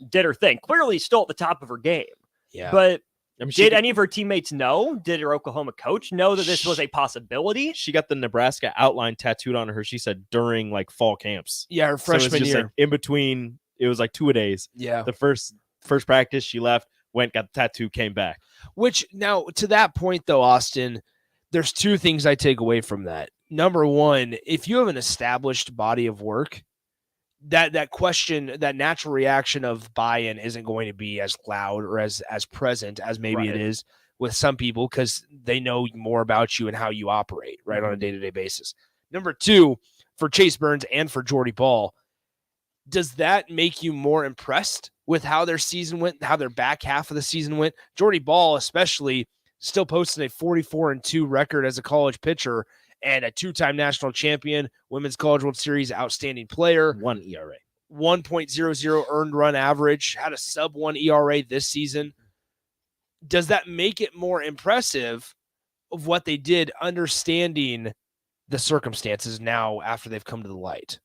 did her thing. Clearly still at the top of her game. Yeah. But did any of her teammates know? Did her Oklahoma coach know that this was a possibility? She got the Nebraska outline tattooed on her, she said, during like fall camps. Yeah, her freshman year. Like in between, it was like 2 days. Yeah. The first practice, she left, went, got the tattoo, came back. Which now, to that point though, Austin, there's 2 things I take away from that. Number one, if you have an established body of work, that question, that natural reaction of buy-in isn't going to be as loud or as present as maybe it is with some people, because they know more about you and how you operate on a day-to-day basis. Number 2, for Chase Burns and for Jordy Ball, does that make you more impressed with how their season went, how their back half of the season went? Jordy Ball especially still posting a 44-2 record as a college pitcher and a 2-time national champion, Women's College World Series outstanding player. 1 ERA. 1.00 earned run average, had a sub-1 ERA this season. Does that make it more impressive of what they did, understanding the circumstances now after they've come to the light?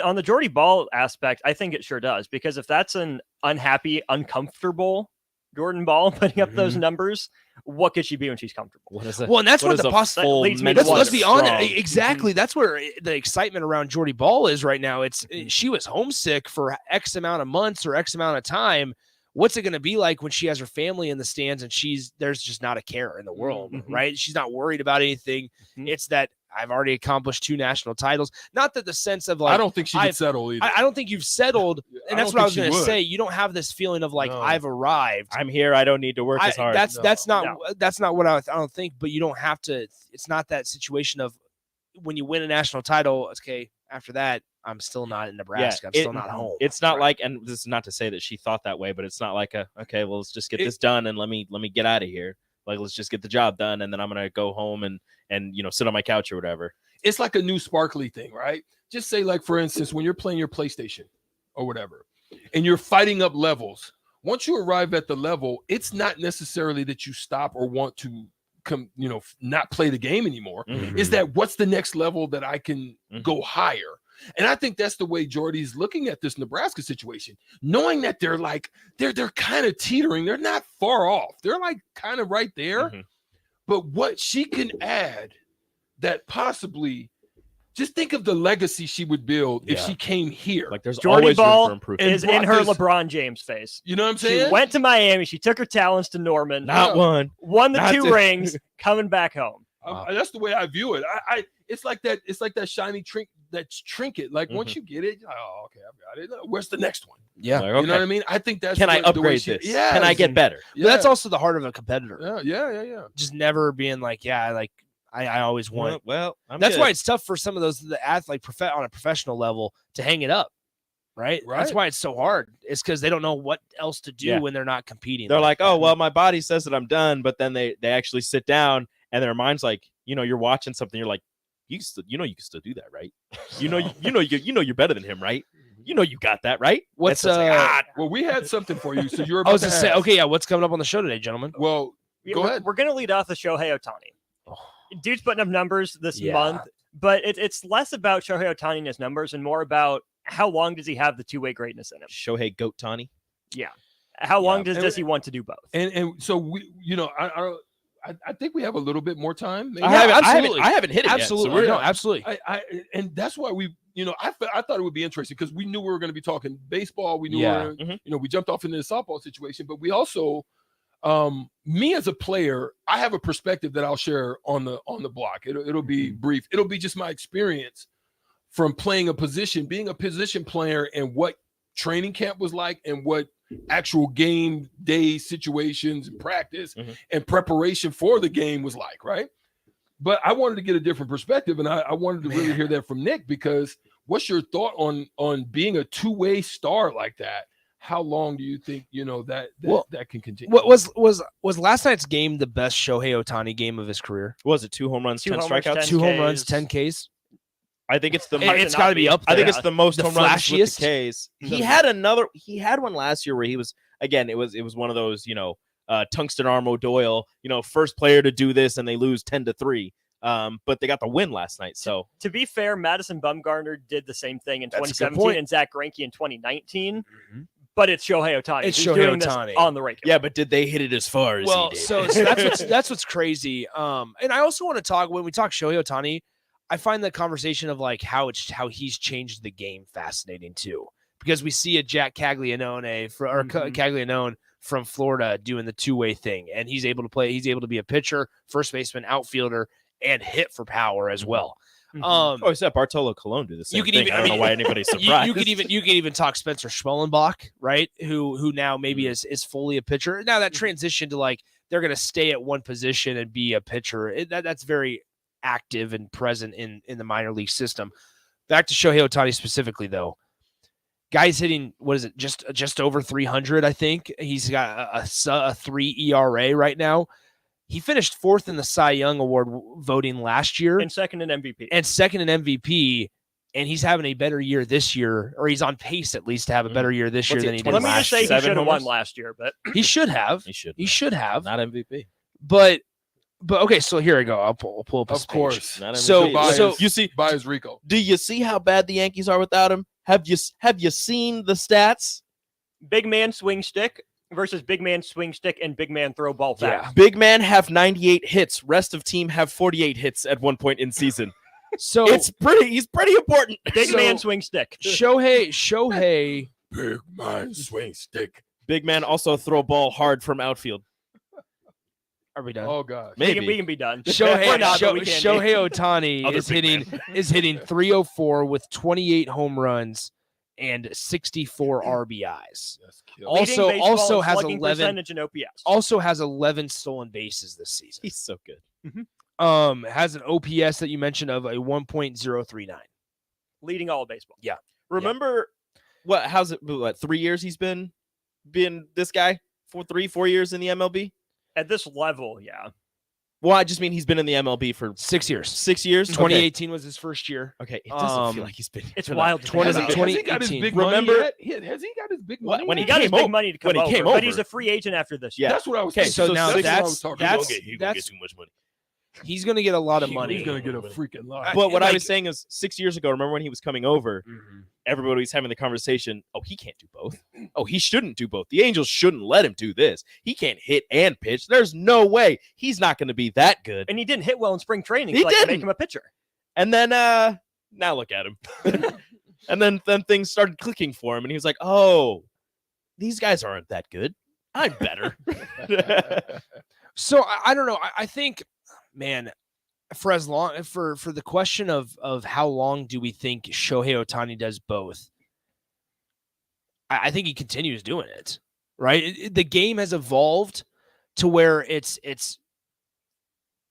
On the Jordy Ball aspect, I think it sure does, because if that's an unhappy, uncomfortable Jordan Ball putting up those numbers, what could she be when she's comfortable? Well, and that's what the possible. Let's be honest. Exactly. That's where the excitement around Jordy Ball is right now. She was homesick for X amount of months or X amount of time. What's it going to be like when she has her family in the stands and there's just not a care in the world, right? She's not worried about anything. It's that I've already accomplished 2 national titles. Not that the sense of like, I don't think she could settle either. I don't think you've settled. And that's what I was going to say. You don't have this feeling of like, I've arrived. I'm here. I don't need to work as hard. That's not what I don't think, but you don't have to. It's not that situation of when you win a national title. Okay. After that, I'm still not in Nebraska. I'm still not home. It's not like, and this is not to say that she thought that way, but it's not like okay, well, let's just get this done and let me get out of here. Like, let's just get the job done, and then I'm gonna go home and sit on my couch or whatever. It's like a new sparkly thing, right? Just say, like, for instance, when you're playing your PlayStation or whatever, and you're fighting up levels, once you arrive at the level, it's not necessarily that you stop or want to not play the game anymore. Is that what's the next level that I can go higher? And I think that's the way Jordy's looking at this Nebraska situation, knowing that they're kind of teetering. They're not far off. They're like kind of right there. But what she can add that possibly, just think of the legacy she would build if she came here. Like there's Jordy always room Ball for improvement. is in her LeBron James face. You know what I'm saying? She went to Miami. She took her talents to Norman. Not one. Won the Not 2 two. rings. Coming back home. That's the way I view it. It's like that. It's like that shiny trinket. Like once you get it, oh, okay, I've got it. Where's the next one? Yeah, You know what I mean? I think that's Can I the way upgrade she, this? Yeah, Can I get better? But that's also the heart of a competitor. Yeah. Just never being like, I always want. Well, that's why it's tough for some of those athletes on a professional level to hang it up. Right. That's why it's so hard. It's because they don't know what else to do when they're not competing. They're like, oh, well, my body says that I'm done, but then they actually sit down and their mind's like, you're watching something. You're like, you can still do that, right? You're better than him, right? You got that, right? What's well, we had something for you. So you're. I was to say, okay, what's coming up on the show today, gentlemen? Well, go ahead. We're going to lead off with Shohei Ohtani. Dude's putting up numbers this month, but it's less about Shohei Ohtani and his numbers and more about how long does he have the two-way greatness in him. Shohei Goat Tani. Yeah. How long does he want to do both? And so we, I think we have a little bit more time. Maybe. I haven't hit it absolutely. yet. So absolutely. And that's why we, I thought it would be interesting because we knew we were going to be talking baseball. We knew we jumped off into the softball situation, but we also, me as a player, I have a perspective that I'll share on the block. It'll be brief. It'll be just my experience from playing a position, being a position player, and what training camp was like, and what actual game day situations and practice and preparation for the game was like, right? But I wanted to get a different perspective, and I wanted to really hear that from Nick, because what's your thought on being a two-way star like that? How long do you think that can continue? What was last night's game the best Shohei Ohtani game of his career? Was it 2 home runs, 10 strikeouts? 2 home runs, 10 Ks. I think it's it's got to be up there. I think it's the most home runs with flashiest. the Ks. He had one last year where he was, again, it was one of those, Tungsten Arm O'Doyle, first player to do this and they lose 10-3. But they got the win last night. So to be fair, Madison Bumgarner did the same thing in 2017 and Zach Greinke in 2019. But it's Shohei Ohtani. It's He's Shohei doing Ohtani this on the regular. Yeah, but did they hit it as far as he did? So that's what's crazy. And I also want to talk, when we talk Shohei Ohtani, I find the conversation of like how he's changed the game fascinating too, because we see a Jack Caglianone Caglianone from Florida doing the two-way thing, and he's able to play. He's able to be a pitcher, first baseman, outfielder, and hit for power as well. I said Bartolo Colon do the same thing. I don't know why anybody's surprised. You could even talk Spencer Schwellenbach, right? Who now maybe is fully a pitcher. Now that transition to like they're going to stay at one position and be a pitcher, that's very active and present in the minor league system. Back to Shohei Ohtani specifically, though. Guy's hitting, what is it, just over 300, I think. He's got a 3 ERA right now. He finished 4th in the Cy Young Award voting last year. And second in MVP. And he's having a better year this year, or he's on pace at least to have a better year this year than he did last year. Let me just say he should have won homers? last year, but He should have. He should have. Not MVP. But okay, so here I go. I'll pull up his Of course. Not So you see, Bias Rico. do you see how bad the Yankees are without him? Have you seen the stats? big man swing stick versus big man swing stick and big man throw ball fast. Yeah. Big man have 98 hits. Rest of team have 48 hits at one point in season. So he's pretty important. Big man swing stick. Shohei. Big man swing stick. Big man also throw ball hard from outfield. Are we done? Oh gosh. Maybe we can be done. Shohei Ohtani is hitting 304 with 28 home runs and 64 RBIs. Also has 11 in OPS. Also has 11 stolen bases this season. He's so good. Has an OPS that you mentioned of a 1.039. Leading all of baseball. Yeah. Remember how's it 3 years he's been this guy? 4 years in the MLB? At this level, yeah. Well, I just mean he's been in the MLB for 6 years. 6 years. 2018 was his first year. Okay, it doesn't feel like he's been. It's for that. wild. 2018. Has he got his big Remember- money yet? Has he got his big money? When He he got his came big money to come when he over, came but over. he's a free agent after this. Yeah. That's what I was Okay, saying. so now what I was that's talking He about. won't get too much money. he's going to get a lot of money. He's gonna get a freaking lot. But what I like- was saying is 6 years ago, remember when he was coming over, Mhm. everybody was having the conversation, oh, he can't do both. Oh, he shouldn't do both. The Angels shouldn't let him do this. He can't hit and pitch. There's no way. He's not going to be that good. And he didn't hit well in spring training. He so, like, to didn't. make him a pitcher. And then now look at him. And then things started clicking for him, and he was like, oh, these guys aren't that good. I'm better. So I don't know. I think, man, for as long for the question of how long do we think Shohei Ohtani does both, I think he continues doing it. Right, the game has evolved to where it's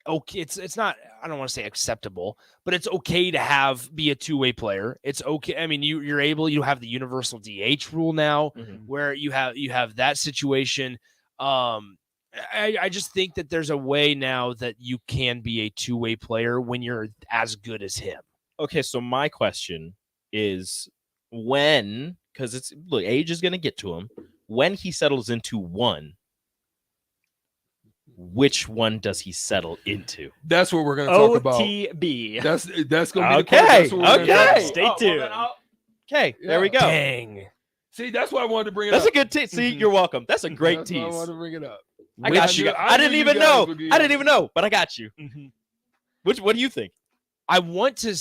okay. It's not. I don't want to say acceptable, but it's okay to be a two-way player. It's okay. I mean, you have the universal DH rule now, where you have that situation. I just think that there's a way now that you can be a two-way player when you're as good as him. Okay, so my question is when, because age is going to get to him, when he settles into one, which one does he settle into? That's what we're going to talk about. OTB. That's going to be okay. the question. Okay, Stay tuned. Okay, there we go. Dang. See, that's why I wanted to bring it That's up. a good tease. See, you're welcome. That's a great That's tease. why I wanted to bring it up. I got you. I didn't even know. I didn't even know, but I got you. What do you think? I want to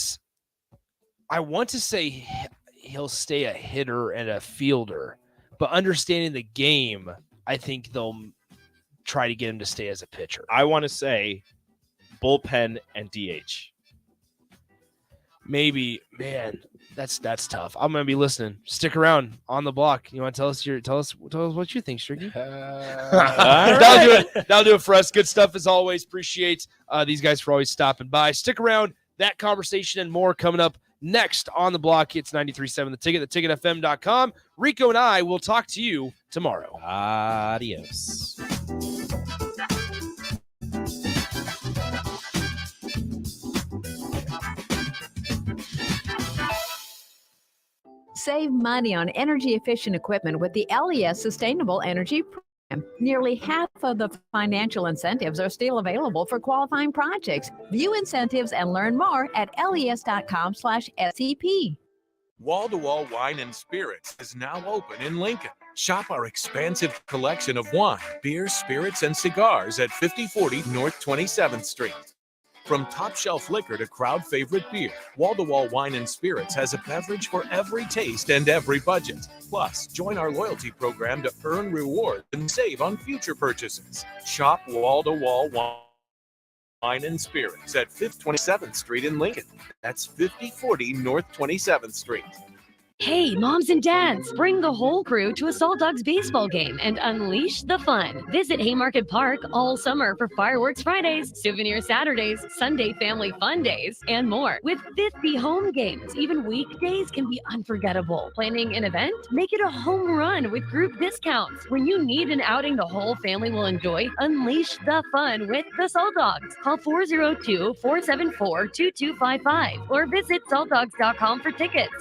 say he'll stay a hitter and a fielder, but understanding the game, I think they'll try to get him to stay as a pitcher. I want to say bullpen and DH. Maybe, man, that's tough. I'm gonna be listening. Stick around on the block. You want to tell us what you think, Stricky? That'll do it for us. Good stuff as always. Appreciate these guys for always stopping by. Stick around. That conversation and more coming up next on the block. It's 93.7 The Ticket, theticketfm.com. Rico and I will talk to you tomorrow. Adios. Save money on energy-efficient equipment with the LES Sustainable Energy Program. Nearly half of the financial incentives are still available for qualifying projects. View incentives and learn more at les.com/SEP. Wall-to-Wall Wine and Spirits is now open in Lincoln. Shop our expansive collection of wine, beer, spirits, and cigars at 5040 North 27th Street. From top shelf liquor to crowd favorite beer, Wall-to-Wall Wine and Spirits has a beverage for every taste and every budget. Plus, join our loyalty program to earn rewards and save on future purchases. Shop Wall-to-Wall Wine and Spirits at 527th Street in Lincoln. That's 5040 North 27th Street. Hey, moms and dads, bring the whole crew to a Salt Dogs baseball game and unleash the fun. Visit Haymarket Park all summer for fireworks Fridays, souvenir Saturdays, Sunday family fun days, and more. With 50 home games, even weekdays can be unforgettable. Planning an event? Make it a home run with group discounts. When you need an outing the whole family will enjoy, unleash the fun with the Salt Dogs. Call 402-474-2255 or visit saltdogs.com for tickets.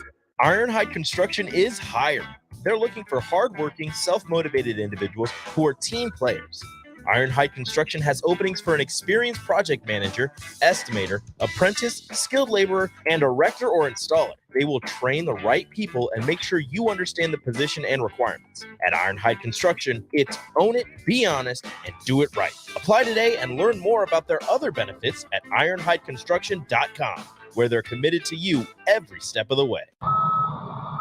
Ironhide Construction is hiring. They're looking for hardworking, self-motivated individuals who are team players. Ironhide Construction has openings for an experienced project manager, estimator, apprentice, skilled laborer, and erector or installer. They will train the right people and make sure you understand the position and requirements. At Ironhide Construction, it's own it, be honest, and do it right. Apply today and learn more about their other benefits at ironhideconstruction.com, where they're committed to you every step of the way.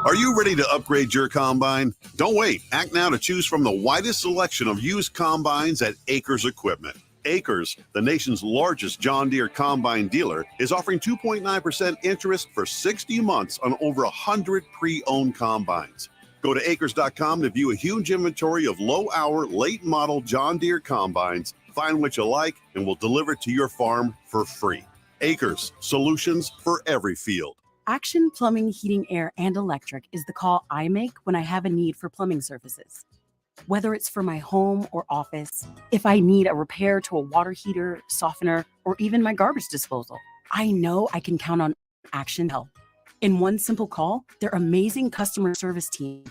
Are you ready to upgrade your combine? Don't wait. Act now to choose from the widest selection of used combines at Acres Equipment. Acres, the nation's largest John Deere combine dealer, is offering 2.9% interest for 60 months on over 100 pre-owned combines. Go to acres.com to view a huge inventory of low-hour, late-model John Deere combines. Find what you like, and we'll deliver it to your farm for free. Acres, solutions for every field. Action Plumbing, Heating, Air, and Electric is the call I make when I have a need for plumbing services. Whether it's for my home or office, if I need a repair to a water heater, softener, or even my garbage disposal, I know I can count on Action Help. In one simple call, their amazing customer service team